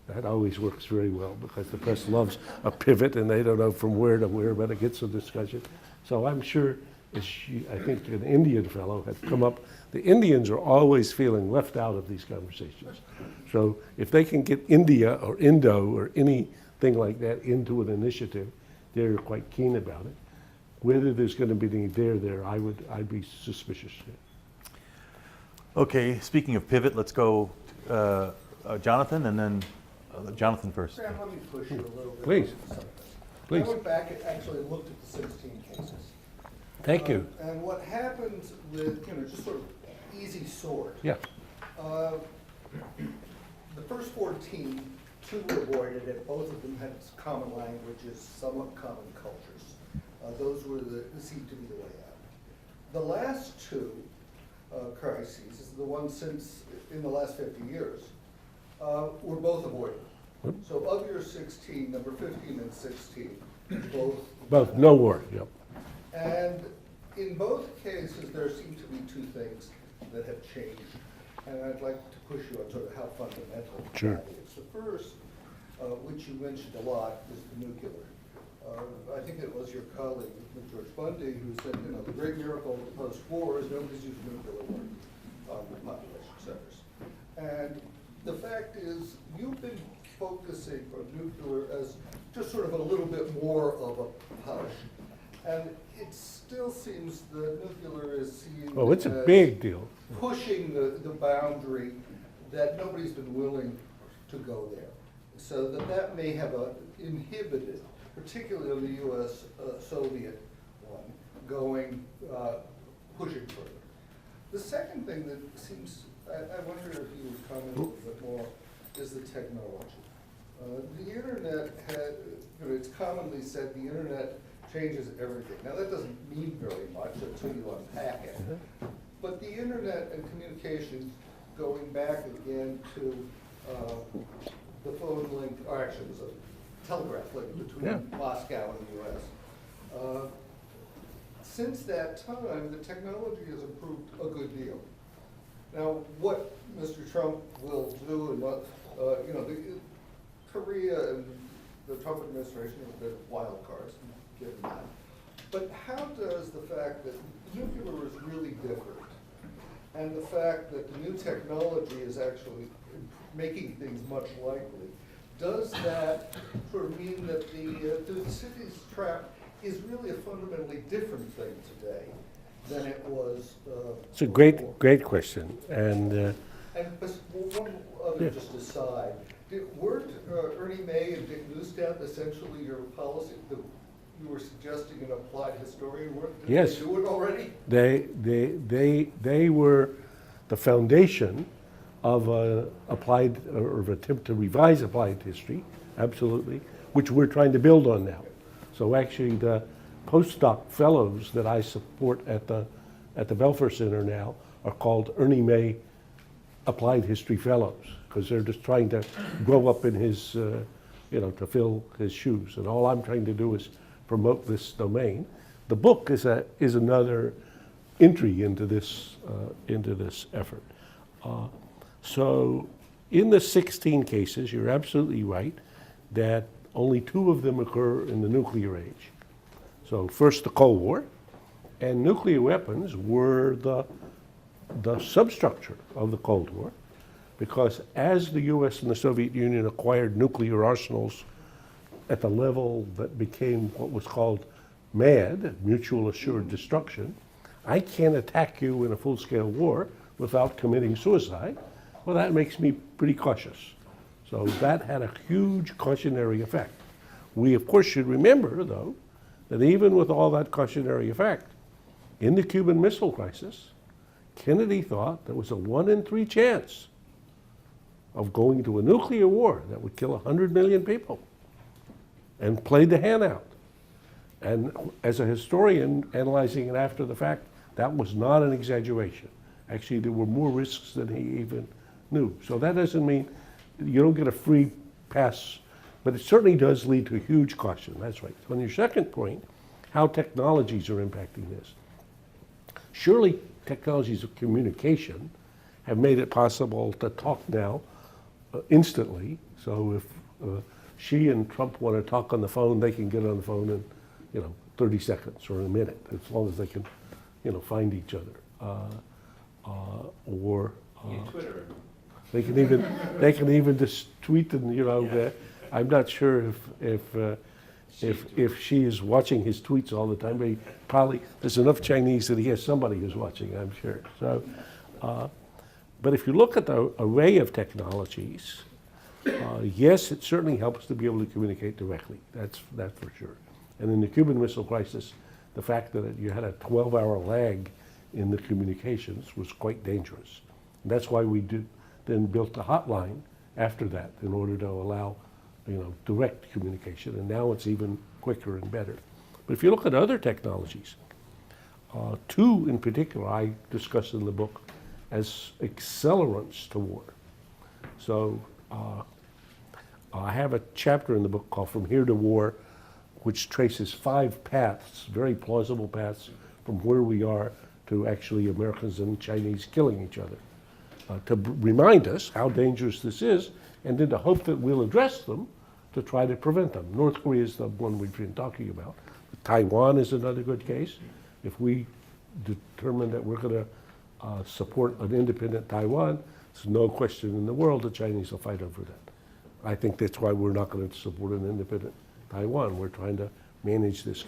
That always works very well because the press loves a pivot and they don't know from where to where, but it gets a discussion. So I'm sure, I think an Indian fellow had come up. The Indians are always feeling left out of these conversations. So if they can get India or Indo or anything like that into an initiative, they're quite keen about it. Whether there's going to be any there, I'd be suspicious. Okay, speaking of pivot, let's go Jonathan, and then Jonathan first. Graham, let me push you a little bit. Please. on something. Please. I went back and actually looked at the 16 cases. Thank you. And what happened with, just sort of easy sort. Yeah. The first 14, 2 were avoided, and both of them had common languages, somewhat common cultures. Those were seemed to be the way out. The last 2 crises, the ones since in the last 50 years, were both avoided. So of your 16, number 15 and 16, Both, no war, yep. and in both cases, there seem to be 2 things that have changed. And I'd like to push you on sort of how fundamental Sure. that is. The first, which you mentioned a lot, is the nuclear. I think it was your colleague, George Bundy, who said, the great miracle of the post-war is nobody's used nuclear work on the population centers. And the fact is, you've been focusing on nuclear as just sort of a little bit more of a push. And it still seems that nuclear is seen Oh, it's a as big deal. pushing the boundary that nobody's been willing to go there. So that may have inhibited, particularly on the US Soviet one, pushing further. The second thing that seems, I wonder if you would comment a little bit more, is the technology. The internet it's commonly said the internet changes everything. Now that doesn't mean very much until you unpack it. But the internet and communications, going back again to the phone link, or actually it was a telegraph link between Moscow and the US. Since that time, the technology has improved a good deal. Now, what Mr. Trump will do and what, Korea and the Trump administration have been wild cards, given that. But how does the fact that nuclear is really different, and the fact that the new technology is actually making things much likely, does that sort of mean that the Thucydides trap is really a fundamentally different thing today than it was It's a before? great question. And One other just aside, weren't Ernie May and Dick Neustadt essentially your policy, you were suggesting an applied historian, weren't they? Yes. Did they do it already? they were the foundation of applied, or of attempt to revise applied history, absolutely, which we're trying to build on now. So actually the postdoc fellows that I support at the Belfer Center now are called Ernie May Applied History Fellows, because they're just trying to grow up in his, to fill his shoes. And all I'm trying to do is promote this domain. The book is another entry into this effort. So in the 16 cases, you're absolutely right that only 2 of them occur in the nuclear age. So first the Cold War, and nuclear weapons were the substructure of the Cold War, because as the US and the Soviet Union acquired nuclear arsenals at the level that became what was called MAD, mutual assured destruction, I can't attack you in a full-scale war without committing suicide. Well, that makes me pretty cautious. So that had a huge cautionary effect. We, of course, should remember, though, that even with all that cautionary effect, in the Cuban Missile Crisis, Kennedy thought there was a 1 in 3 chance of going to a nuclear war that would kill 100 million people, and played the hand out. And as a historian analyzing it after the fact, that was not an exaggeration. Actually, there were more risks than he even knew. So that doesn't mean you don't get a free pass, but it certainly does lead to huge caution. That's right. So on your second point, how technologies are impacting this. Surely technologies of communication have made it possible to talk now instantly. So if Xi and Trump want to talk on the phone, they can get on the phone in 30 seconds or a minute, as long as they can find each other. Twitter. They can even just tweet, and I'm not sure if if she is watching his tweets all the time, but probably there's enough Chinese that he has somebody who's watching, I'm sure. So, but if you look at the array of technologies, yes, it certainly helps to be able to communicate directly. That's for sure. And in the Cuban Missile Crisis, the fact that you had a 12-hour lag in the communications was quite dangerous. And that's why we then built the hotline after that in order to allow, direct communication. And now it's even quicker and better. But if you look at other technologies, two in particular I discuss in the book as accelerants to war. So I have a chapter in the book called From Here to War, which traces 5 paths, very plausible paths, from where we are to actually Americans and Chinese killing each other, to remind us how dangerous this is, and then to hope that we'll address them to try to prevent them. North Korea is the one we've been talking about. Taiwan is another good case. If we determine that we're going to support an independent Taiwan, there's no question in the world the Chinese will fight over that. I think that's why we're not going to support an independent Taiwan. We're trying to manage this.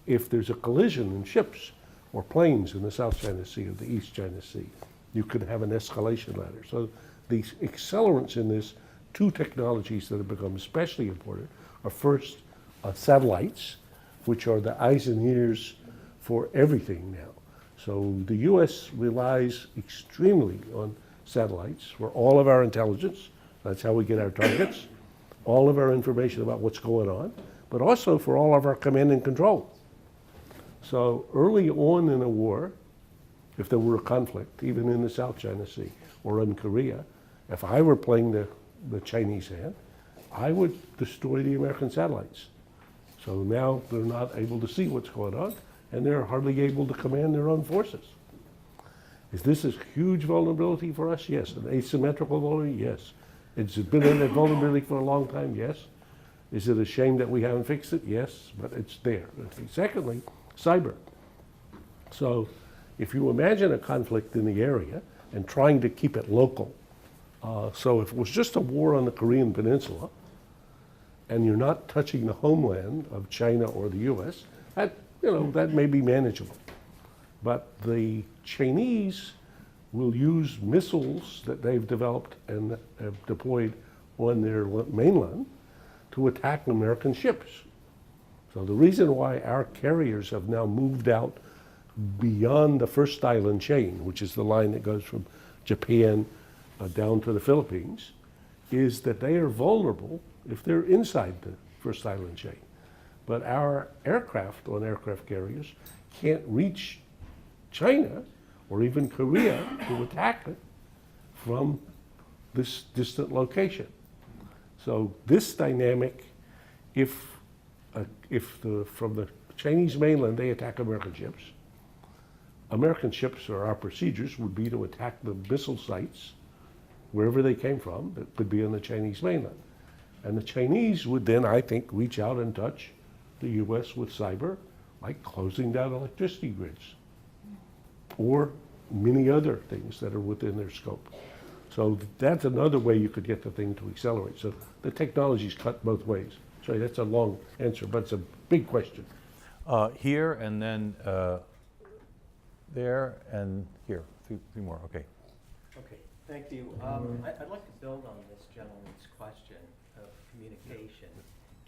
If there's a collision in ships or planes in the South China Sea or the East China Sea, you could have an escalation ladder. So these accelerants in this, 2 technologies that have become especially important are first satellites, which are the eyes and ears for everything now. So the US relies extremely on satellites for all of our intelligence. That's how we get our targets, all of our information about what's going on, but also for all of our command and control. So early on in a war, if there were a conflict, even in the South China Sea or in Korea, if I were playing the Chinese hand, I would destroy the American satellites. So now they're not able to see what's going on, and they're hardly able to command their own forces. Is this a huge vulnerability for us? Yes. An asymmetrical vulnerability? Yes. It's been a vulnerability for a long time? Yes. Is it a shame that we haven't fixed it? Yes, but it's there. Secondly, cyber. So if you imagine a conflict in the area and trying to keep it local, so if it was just a war on the Korean Peninsula and you're not touching the homeland of China or the US, that may be manageable. But the Chinese will use missiles that they've developed and have deployed on their mainland to attack American ships. So the reason why our carriers have now moved out beyond the first island chain, which is the line that goes from Japan down to the Philippines, is that they are vulnerable if they're inside the first island chain. But our aircraft on aircraft carriers can't reach China or even Korea to attack it from this distant location. So this dynamic, from the Chinese mainland they attack American ships or our procedures would be to attack the missile sites wherever they came from that could be on the Chinese mainland. And the Chinese would then, I think, reach out and touch the US with cyber, like closing down electricity grids or many other things that are within their scope. So that's another way you could get the thing to accelerate. So the technology's cut both ways. Sorry, that's a long answer, but it's a big question. Here and then there and here. Three more. Okay. Okay, thank you. I'd like to build on this gentleman's question of communication.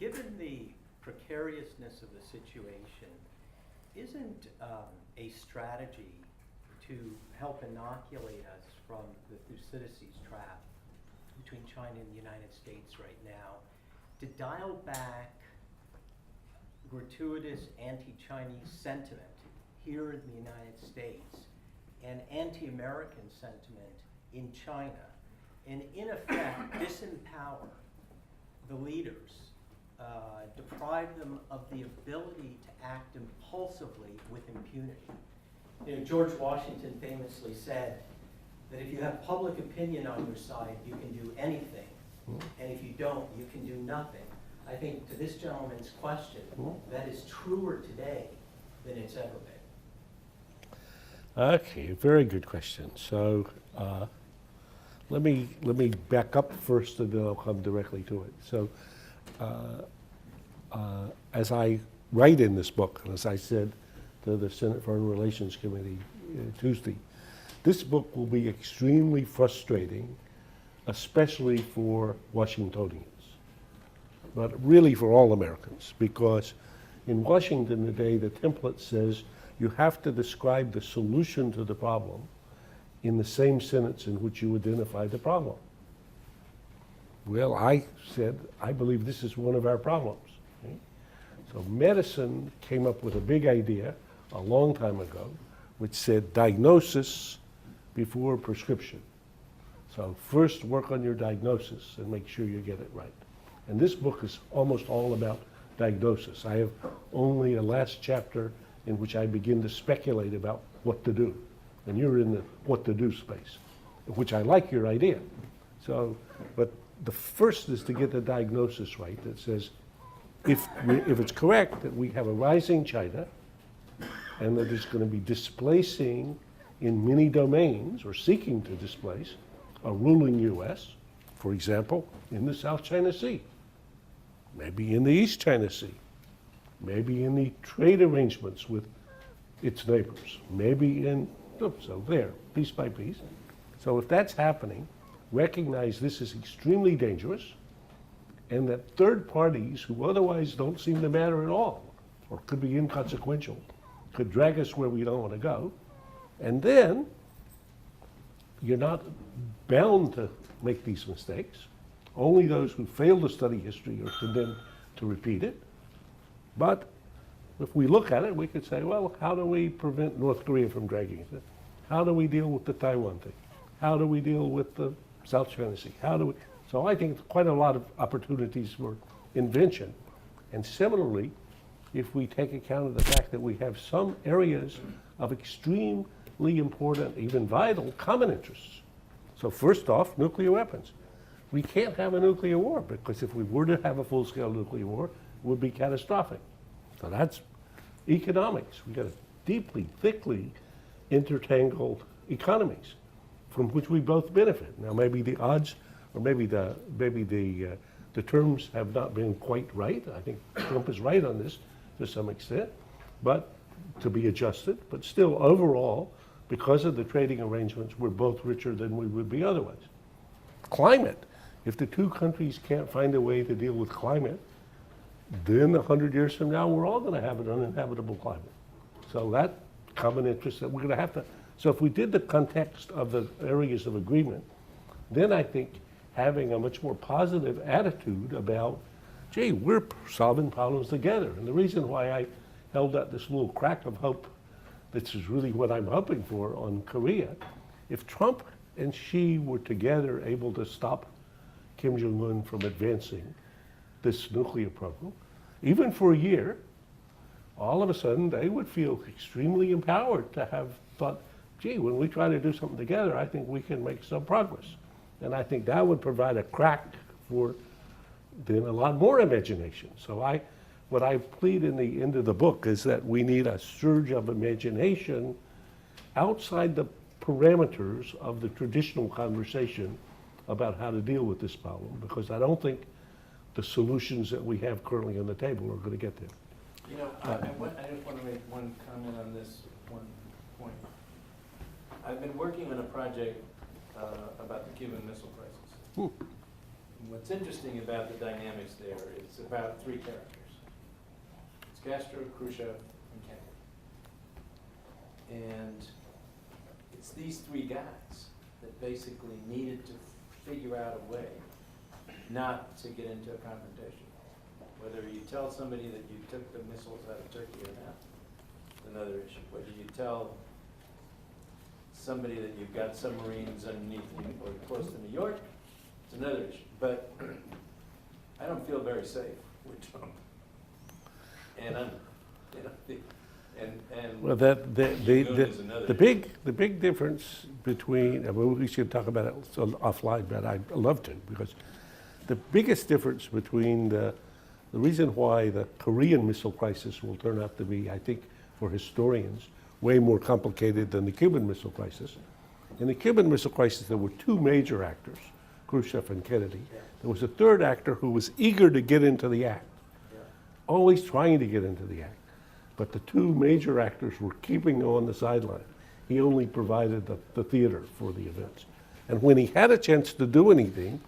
Given the precariousness of the situation, isn't a strategy to help inoculate us from the Thucydides trap between China and the United States right now to dial back gratuitous anti-Chinese sentiment here in the United States and anti-American sentiment in China, and in effect disempower the leaders, deprive them of the ability to act impulsively with impunity? George Washington famously said that if you have public opinion on your side, you can do anything, and if you don't, you can do nothing. I think to this gentleman's question, that is truer today than it's ever been. Okay, very good question. So let me back up first, and then I'll come directly to it. So as I write in this book, and as I said to the Senate Foreign Relations Committee Tuesday, this book will be extremely frustrating, especially for Washingtonians, but really for all Americans, because in Washington today, the template says you have to describe the solution to the problem in the same sentence in which you identify the problem. Well, I said, I believe this is one of our problems. Right? So medicine came up with a big idea a long time ago, which said diagnosis before prescription. So first work on your diagnosis and make sure you get it right. And this book is almost all about diagnosis. I have only a last chapter in which I begin to speculate about what to do. And you're in the what to do space, which I like your idea. So, but the first is to get the diagnosis right that says, if it's correct that we have a rising China and that it's going to be displacing in many domains or seeking to displace a ruling US, for example, in the South China Sea, maybe in the East China Sea, maybe in the trade arrangements with its neighbors, maybe in, so there, piece by piece. So if that's happening, recognize this is extremely dangerous and that third parties who otherwise don't seem to matter at all or could be inconsequential could drag us where we don't want to go. And then you're not bound to make these mistakes. Only those who fail to study history are condemned to repeat it. But if we look at it, we could say, well, how do we prevent North Korea from dragging it? How do we deal with the Taiwan thing? How do we deal with the South China Sea? How do we? So I think quite a lot of opportunities for invention. And similarly, if we take account of the fact that we have some areas of extremely important, even vital, common interests. So first off, nuclear weapons. We can't have a nuclear war because if we were to have a full-scale nuclear war, it would be catastrophic. So that's economics. We've got a deeply, thickly intertangled economies from which we both benefit. Now maybe the odds, or maybe the terms have not been quite right. I think Trump is right on this to some extent, but to be adjusted. But still, overall, because of the trading arrangements, we're both richer than we would be otherwise. Climate. If the two countries can't find a way to deal with climate, then 100 years from now, we're all going to have an uninhabitable climate. So that common interest that we're going to have to. So if we did the context of the areas of agreement, then I think having a much more positive attitude about, gee, we're solving problems together. And the reason why I held out this little crack of hope, this is really what I'm hoping for on Korea, if Trump and Xi were together able to stop Kim Jong-un from advancing this nuclear program, even for a year, all of a sudden they would feel extremely empowered to have thought, gee, when we try to do something together, I think we can make some progress. And I think that would provide a crack for then a lot more imagination. So what I plead in the end of the book is that we need a surge of imagination outside the parameters of the traditional conversation about how to deal with this problem, because I don't think the solutions that we have currently on the table are going to get there. You know, I just want to make one comment on this one point. I've been working on a project about the Cuban Missile Crisis. And what's interesting about the dynamics there is about three characters. It's Castro, Khrushchev, and Kennedy. And it's these three guys that basically needed to figure out a way not to get into a confrontation. Whether you tell somebody that you took the missiles out of Turkey or not, it's another issue. Whether you tell somebody that you've got submarines underneath you or close to New York, it's another issue. But I don't feel very safe with Trump. And I'm, you know, and Well, the big difference between, I mean, we should talk about it offline, but I'd love to, because the biggest difference between the reason why the Korean Missile Crisis will turn out to be, I think, for historians, way more complicated than the Cuban Missile Crisis. In the Cuban Missile Crisis, there were two major actors, Khrushchev and Kennedy. There was a third actor who was eager to get into the act. always trying to get into the act. But the two major actors were keeping him on the sideline. He only provided the theater for the events. And when he had a chance to do anything,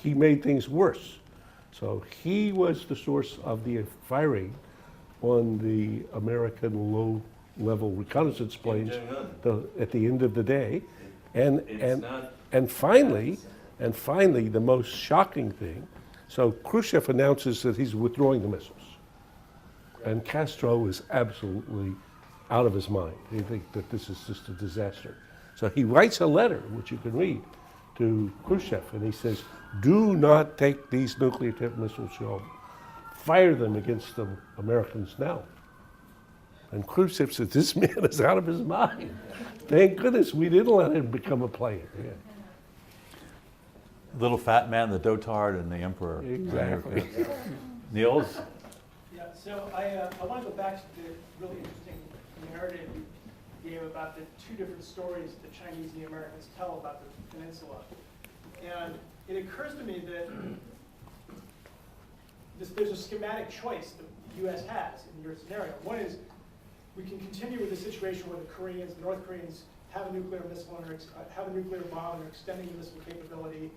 he made things worse. So he was the source of the firing on the American low-level reconnaissance planes at the end of the day. And finally, the most shocking thing, so Khrushchev announces that he's withdrawing the missiles. And Castro is absolutely out of his mind. He thinks that this is just a disaster. So he writes a letter, which you can read, to Khrushchev, and he says, do not take these nuclear-tipped missiles home. Fire them against the Americans now. And Khrushchev said, this man is out of his mind. Thank goodness we didn't let him become a player. Yeah. Little fat man, the dotard, and the emperor. Exactly. Niels? Yeah, so I want to go back to the really interesting narrative you gave about the two different stories the Chinese and the Americans tell about the peninsula. And it occurs to me that there's a schematic choice that the U.S. has in your scenario. One is we can continue with the situation where the Koreans, the North Koreans, have a nuclear missile and have a nuclear bomb and are extending the missile capability,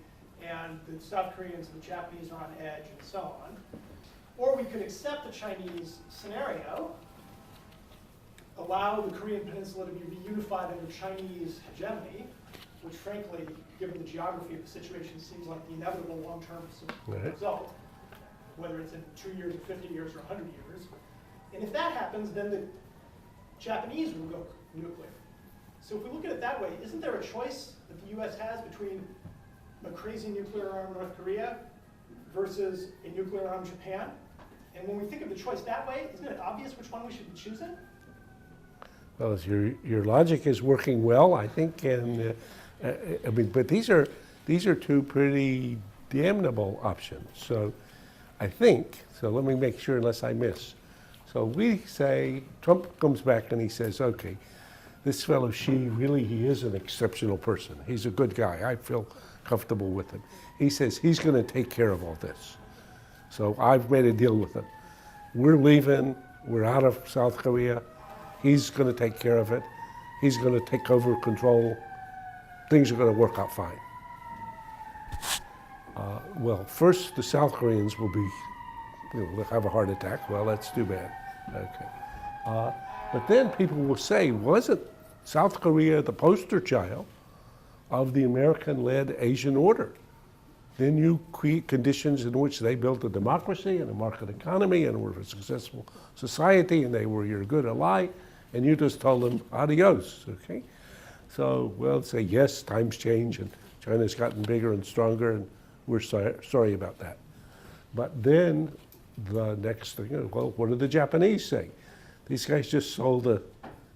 and the South Koreans and the Japanese are on edge, and so on. Or we could accept the Chinese scenario, allow the Korean peninsula to be reunified under Chinese hegemony, which frankly, given the geography of the situation, seems like the inevitable long-term result, whether it's in 2 years or 50 years or 100 years. And if that happens, then the Japanese will go nuclear. So if we look at it that way, isn't there a choice that the US has between a crazy nuclear-armed North Korea versus a nuclear-armed Japan? And when we think of the choice that way, isn't it obvious which one we should be choosing? Well, your logic is working well, I think, and I mean, but these are two pretty damnable options. So I think, so let me make sure unless I miss. So we say, Trump comes back and he says, okay, this fellow Xi, really, he is an exceptional person. He's a good guy. I feel comfortable with him. He says he's going to take care of all this. So I've made a deal with him. We're leaving. We're out of South Korea. He's going to take care of it. He's going to take over control. Things are going to work out fine. Well, first the South Koreans will be, they'll have a heart attack. Well, that's too bad. Okay. But then people will say, wasn't South Korea the poster child of the American-led Asian order? Then you create conditions in which they built a democracy and a market economy and were a successful society, and they were your good ally, and you just told them adios, okay? So, well, say, yes, times change, and China's gotten bigger and stronger, and we're sorry about that. But then the next thing, well, what do the Japanese say? These guys just sold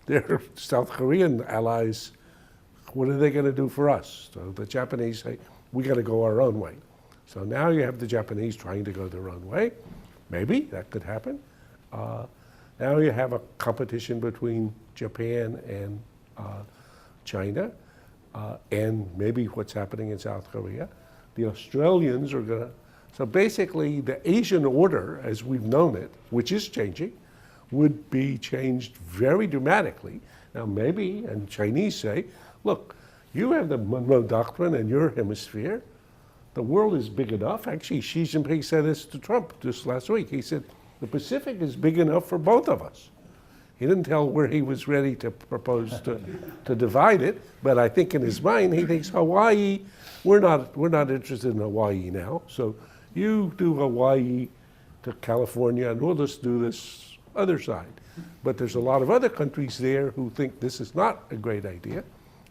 their South Korean allies. What are they going to do for us? So the Japanese say, we got to go our own way. So now you have the Japanese trying to go their own way. Maybe that could happen. Now you have a competition between Japan and China, and maybe what's happening in South Korea. The Australians are going to, so basically the Asian order as we've known it, which is changing, would be changed very dramatically. Now maybe, and Chinese say, look, you have the Monroe Doctrine in your hemisphere. The world is big enough. Actually, Xi Jinping said this to Trump just last week. He said, the Pacific is big enough for both of us. He didn't tell where he was ready to propose to divide it, but I think in his mind he thinks Hawaii, we're not interested in Hawaii now, so you do Hawaii to California and we'll just do this other side. But there's a lot of other countries there who think this is not a great idea,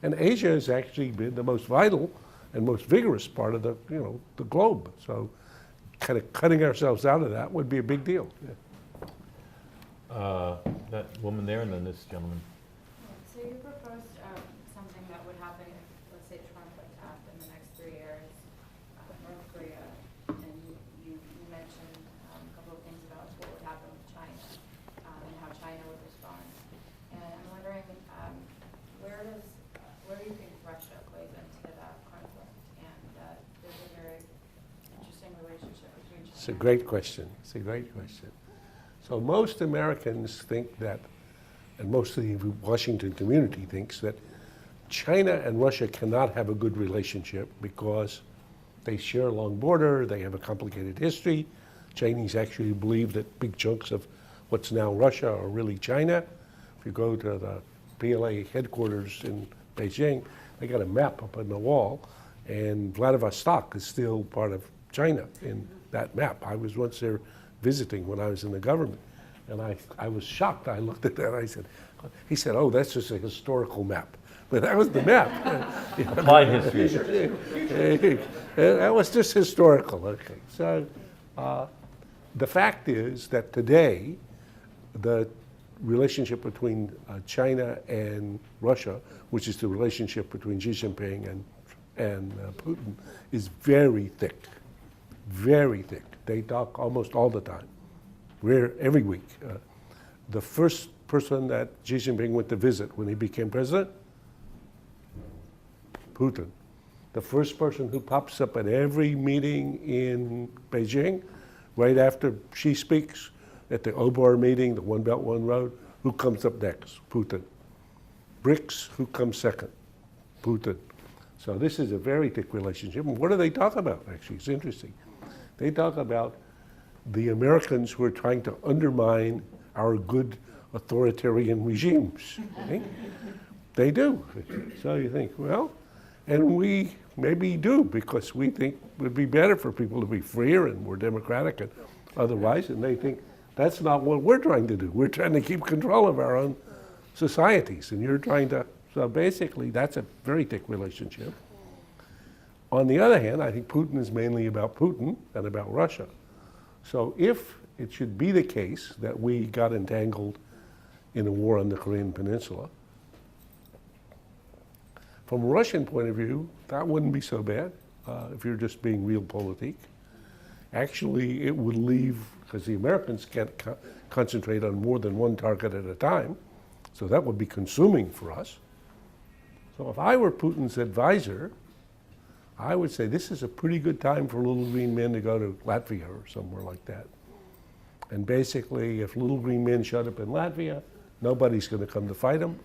and Asia has actually been the most vital and most vigorous part of the globe. So kind of cutting ourselves out of that would be a big deal. Yeah. That woman there, and then this gentleman. So you proposed something that would happen if, let's say, Trump attacked in the next 3 years, North Korea, and you mentioned a couple of things about what would happen with China and how China would respond. And I'm wondering, where do you think Russia plays into that conflict? And there's a very interesting relationship between China. It's a great question. It's a great question. So most Americans think that, and most of the Washington community thinks that China and Russia cannot have a good relationship because they share a long border, they have a complicated history. Chinese actually believe that big chunks of what's now Russia are really China. If you go to the PLA headquarters in Beijing, they got a map up on the wall, and Vladivostok is still part of China in that map. I was once there visiting when I was in the government, and I was shocked. I looked at that, he said, oh, that's just a historical map. But that was the map. Applied history. That was just historical. Okay. So the fact is that today, the relationship between China and Russia, which is the relationship between Xi Jinping and Putin, is very thick. Very thick. They talk almost all the time. Every week. The first person that Xi Jinping went to visit when he became president, Putin. The first person who pops up at every meeting in Beijing, right after Xi speaks, at the OBOR meeting, the One Belt, One Road, who comes up next? Putin. BRICS, who comes second? Putin. So this is a very thick relationship. And what do they talk about, actually? It's interesting. They talk about the Americans who are trying to undermine our good authoritarian regimes. Okay? They do. So you think, well, and we maybe do, because we think it would be better for people to be freer and more democratic and otherwise, and they think that's not what we're trying to do. We're trying to keep control of our own societies, and you're trying to, so basically that's a very thick relationship. On the other hand, I think Putin is mainly about Putin and about Russia. So if it should be the case that we got entangled in a war on the Korean Peninsula, from a Russian point of view, that wouldn't be so bad if you're just being realpolitik. Actually, it would leave, because the Americans can't concentrate on more than one target at a time, so that would be consuming for us. So if I were Putin's advisor, I would say this is a pretty good time for little green men to go to Latvia or somewhere like that. And basically, if little green men showed up in Latvia, nobody's going to come to fight them.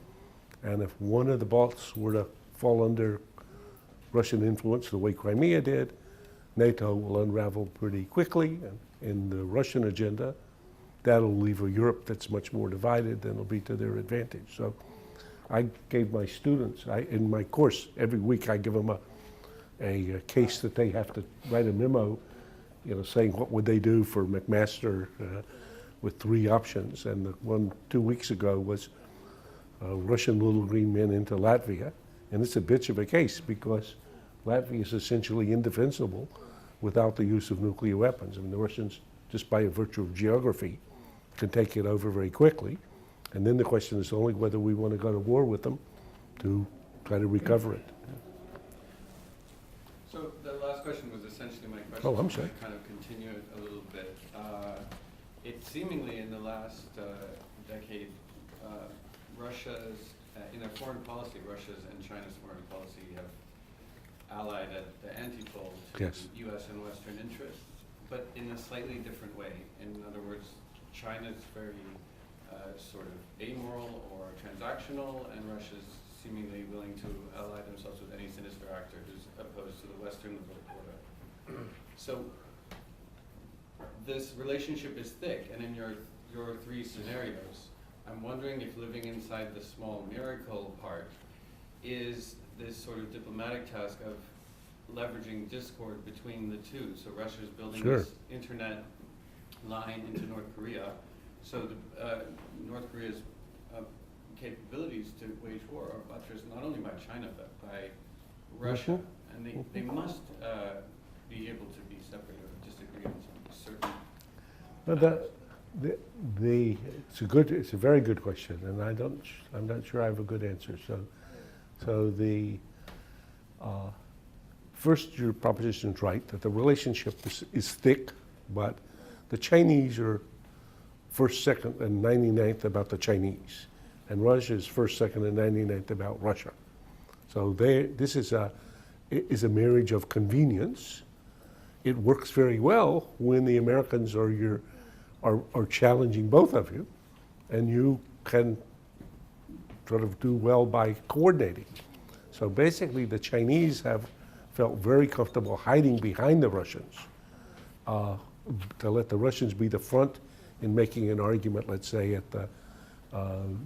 And if one of the Balts were to fall under Russian influence the way Crimea did, NATO will unravel pretty quickly. And in the Russian agenda, that'll leave a Europe that's much more divided than it'll be to their advantage. So I gave my students, in my course, every week I give them a case that they have to write a memo, saying what would they do for McMaster with 3 options. And the one 2 weeks ago was Russian little green men into Latvia. And it's a bitch of a case because Latvia is essentially indefensible without the use of nuclear weapons. I mean, the Russians, just by virtue of geography, can take it over very quickly. And then the question is only whether we want to go to war with them to try to recover it. So the last question was essentially my question. Oh, I'm sorry. I kind of continue it a little bit. It seemingly in the last decade, Russia's, in their foreign policy, Russia's and China's foreign policy have allied at the antipole to Yes. U.S. and Western interests, but in a slightly different way. In other words, China's very sort of amoral or transactional, and Russia's seemingly willing to ally themselves with any sinister actor who's opposed to the Western liberal order. So this relationship is thick, and in your 3 scenarios, I'm wondering if living inside the small miracle part is this sort of diplomatic task of leveraging discord between the two. So Russia's building Sure. this internet line into North Korea. So North Korea's capabilities to wage war are buttressed not only by China but by Russia, and they must be able to be separate or disagree on some certain. But it's a very good question, and I'm not sure I have a good answer. So the first, your proposition is right that the relationship is thick, but the Chinese are first, second, and 99th about the Chinese, and Russia is first, second, and 99th about Russia. So this is a marriage of convenience. It works very well when the Americans are your are challenging both of you, and you can sort of do well by coordinating. So basically, the Chinese have felt very comfortable hiding behind the Russians to let the Russians be the front in making an argument, let's say, at the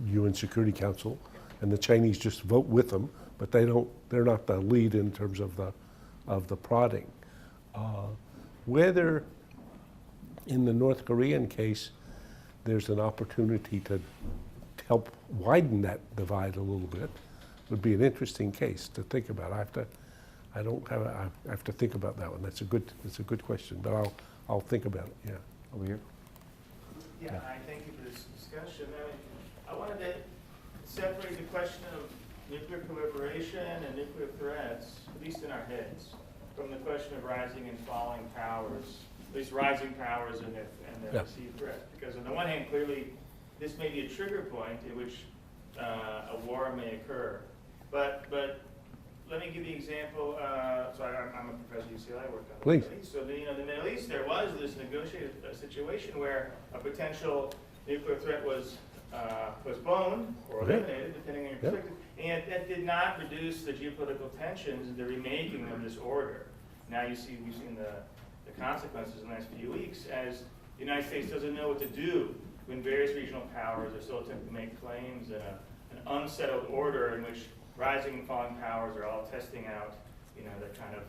UN Security Council, and the Chinese just vote with them, but they're not the lead in terms of the prodding. Whether in the North Korean case, there's an opportunity to help widen that divide a little bit, would be an interesting case to think about. I have to think about that one. That's a good question, but I'll think about it. Yeah, over here. Yeah, I thank you for this discussion. I wanted to separate the question of nuclear proliferation and nuclear threats, at least in our heads, from the question of rising and falling powers, at least rising powers and their perceived threats. Because on the one hand, clearly, this may be a trigger point in which a war may occur. But let me give you an example. So I'm a professor at UCLA. I worked on Please. the Middle East. So the Middle East, there was this negotiated situation where a potential nuclear threat was postponed or eliminated, depending on your perspective, and that did not reduce the geopolitical tensions and the remaking of this order. Now we've seen the consequences in the last few weeks as the United States doesn't know what to do when various regional powers are still attempting to make claims in an unsettled order in which rising and falling powers are all testing out, they're kind of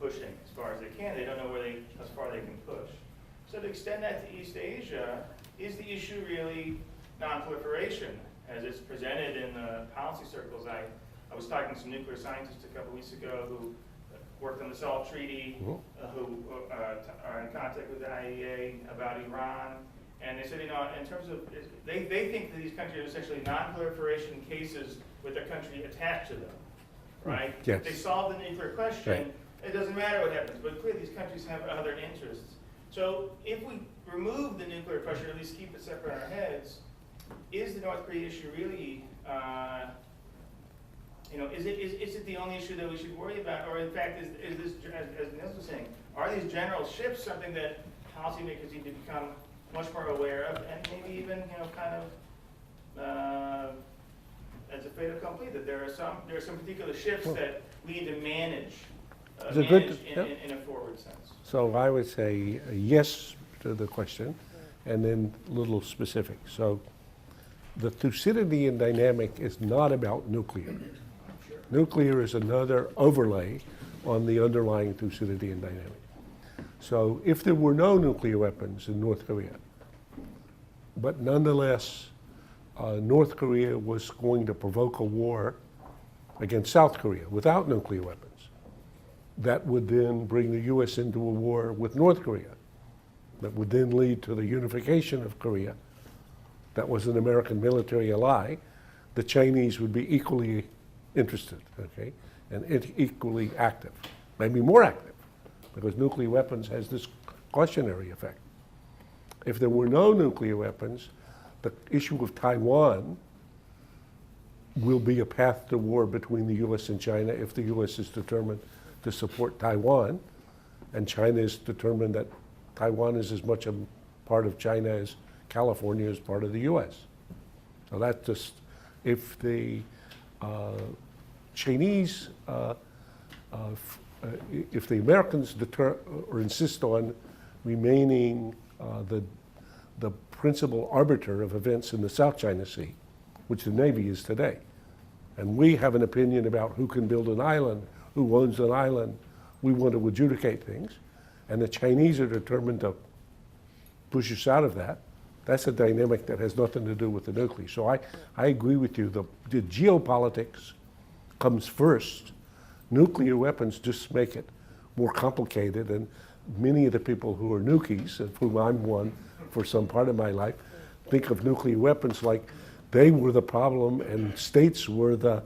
pushing as far as they can. They don't know how far they can push. So to extend that to East Asia, is the issue really non-proliferation as it's presented in the policy circles? I was talking to some nuclear scientists a couple weeks ago who worked on the SALT Treaty, who are in contact with the IAEA about Iran. And they said, in terms of, they think that these countries are essentially non-proliferation cases with a country attached to them, right? Yes. If they solve the nuclear question, it doesn't matter what happens, but clearly these countries have other interests. So if we remove the nuclear question, or at least keep it separate in our heads, is the North Korea issue really, is it the only issue that we should worry about? Or in fact, is this, as Nils was saying, are these general shifts something that policymakers need to become much more aware of, and maybe even, as a fait accompli, that there are some particular shifts that we need to manage in a forward sense. So I would say yes to the question, and then a little specific. So the Thucydidean dynamic is not about nuclear. Sure. Nuclear is another overlay on the underlying Thucydidean dynamic. So if there were no nuclear weapons in North Korea, but nonetheless North Korea was going to provoke a war against South Korea without nuclear weapons, that would then bring the US into a war with North Korea. That would then lead to the unification of Korea. That was an American military ally. The Chinese would be equally interested, okay, and equally active, maybe more active, because nuclear weapons has this cautionary effect. If there were no nuclear weapons, the issue of Taiwan will be a path to war between the US and China if the US is determined to support Taiwan, and China is determined that Taiwan is as much a part of China as California is part of the US. So that's just, if the Chinese, if the Americans deter or insist on remaining the principal arbiter of events in the South China Sea, which the Navy is today, and we have an opinion about who can build an island, who owns an island, we want to adjudicate things, and the Chinese are determined to push us out of that. That's a dynamic that has nothing to do with the nuclear. So I agree with you. The geopolitics comes first. Nuclear weapons just make it more complicated, and many of the people who are nukies, of whom I'm one for some part of my life, think of nuclear weapons like they were the problem and states were the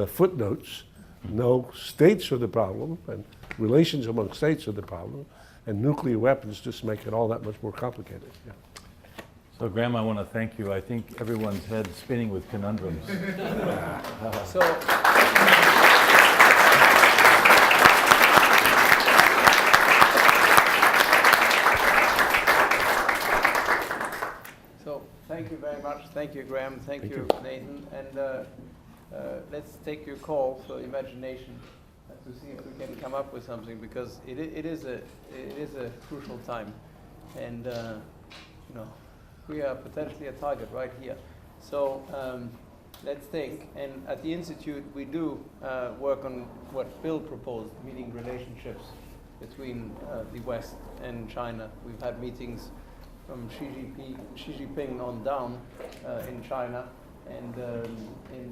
footnotes. No, states are the problem, and relations among states are the problem, and nuclear weapons just make it all that much more complicated. Yeah. So, Graham, I want to thank you. I think everyone's head spinning with conundrums. thank you very much. Thank you, Graham. Thank Thank you, you. Nathan. And let's take your call for imagination to see if we can come up with something, because it is a crucial time, and you know, we are potentially a target right here. So let's think. And at the Institute, we do work on what Bill proposed, meaning relationships between the West and China. We've had meetings from Xi Jinping on down in China, and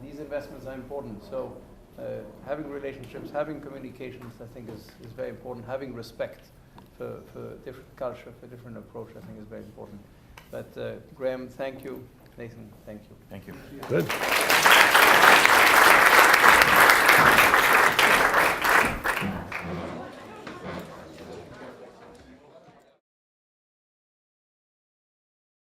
these investments are important. So having relationships, having communications, I think is very important. Having respect for different culture, for different approach, I think is very important. But Graham, thank you. Nathan, thank you. Thank you. Good.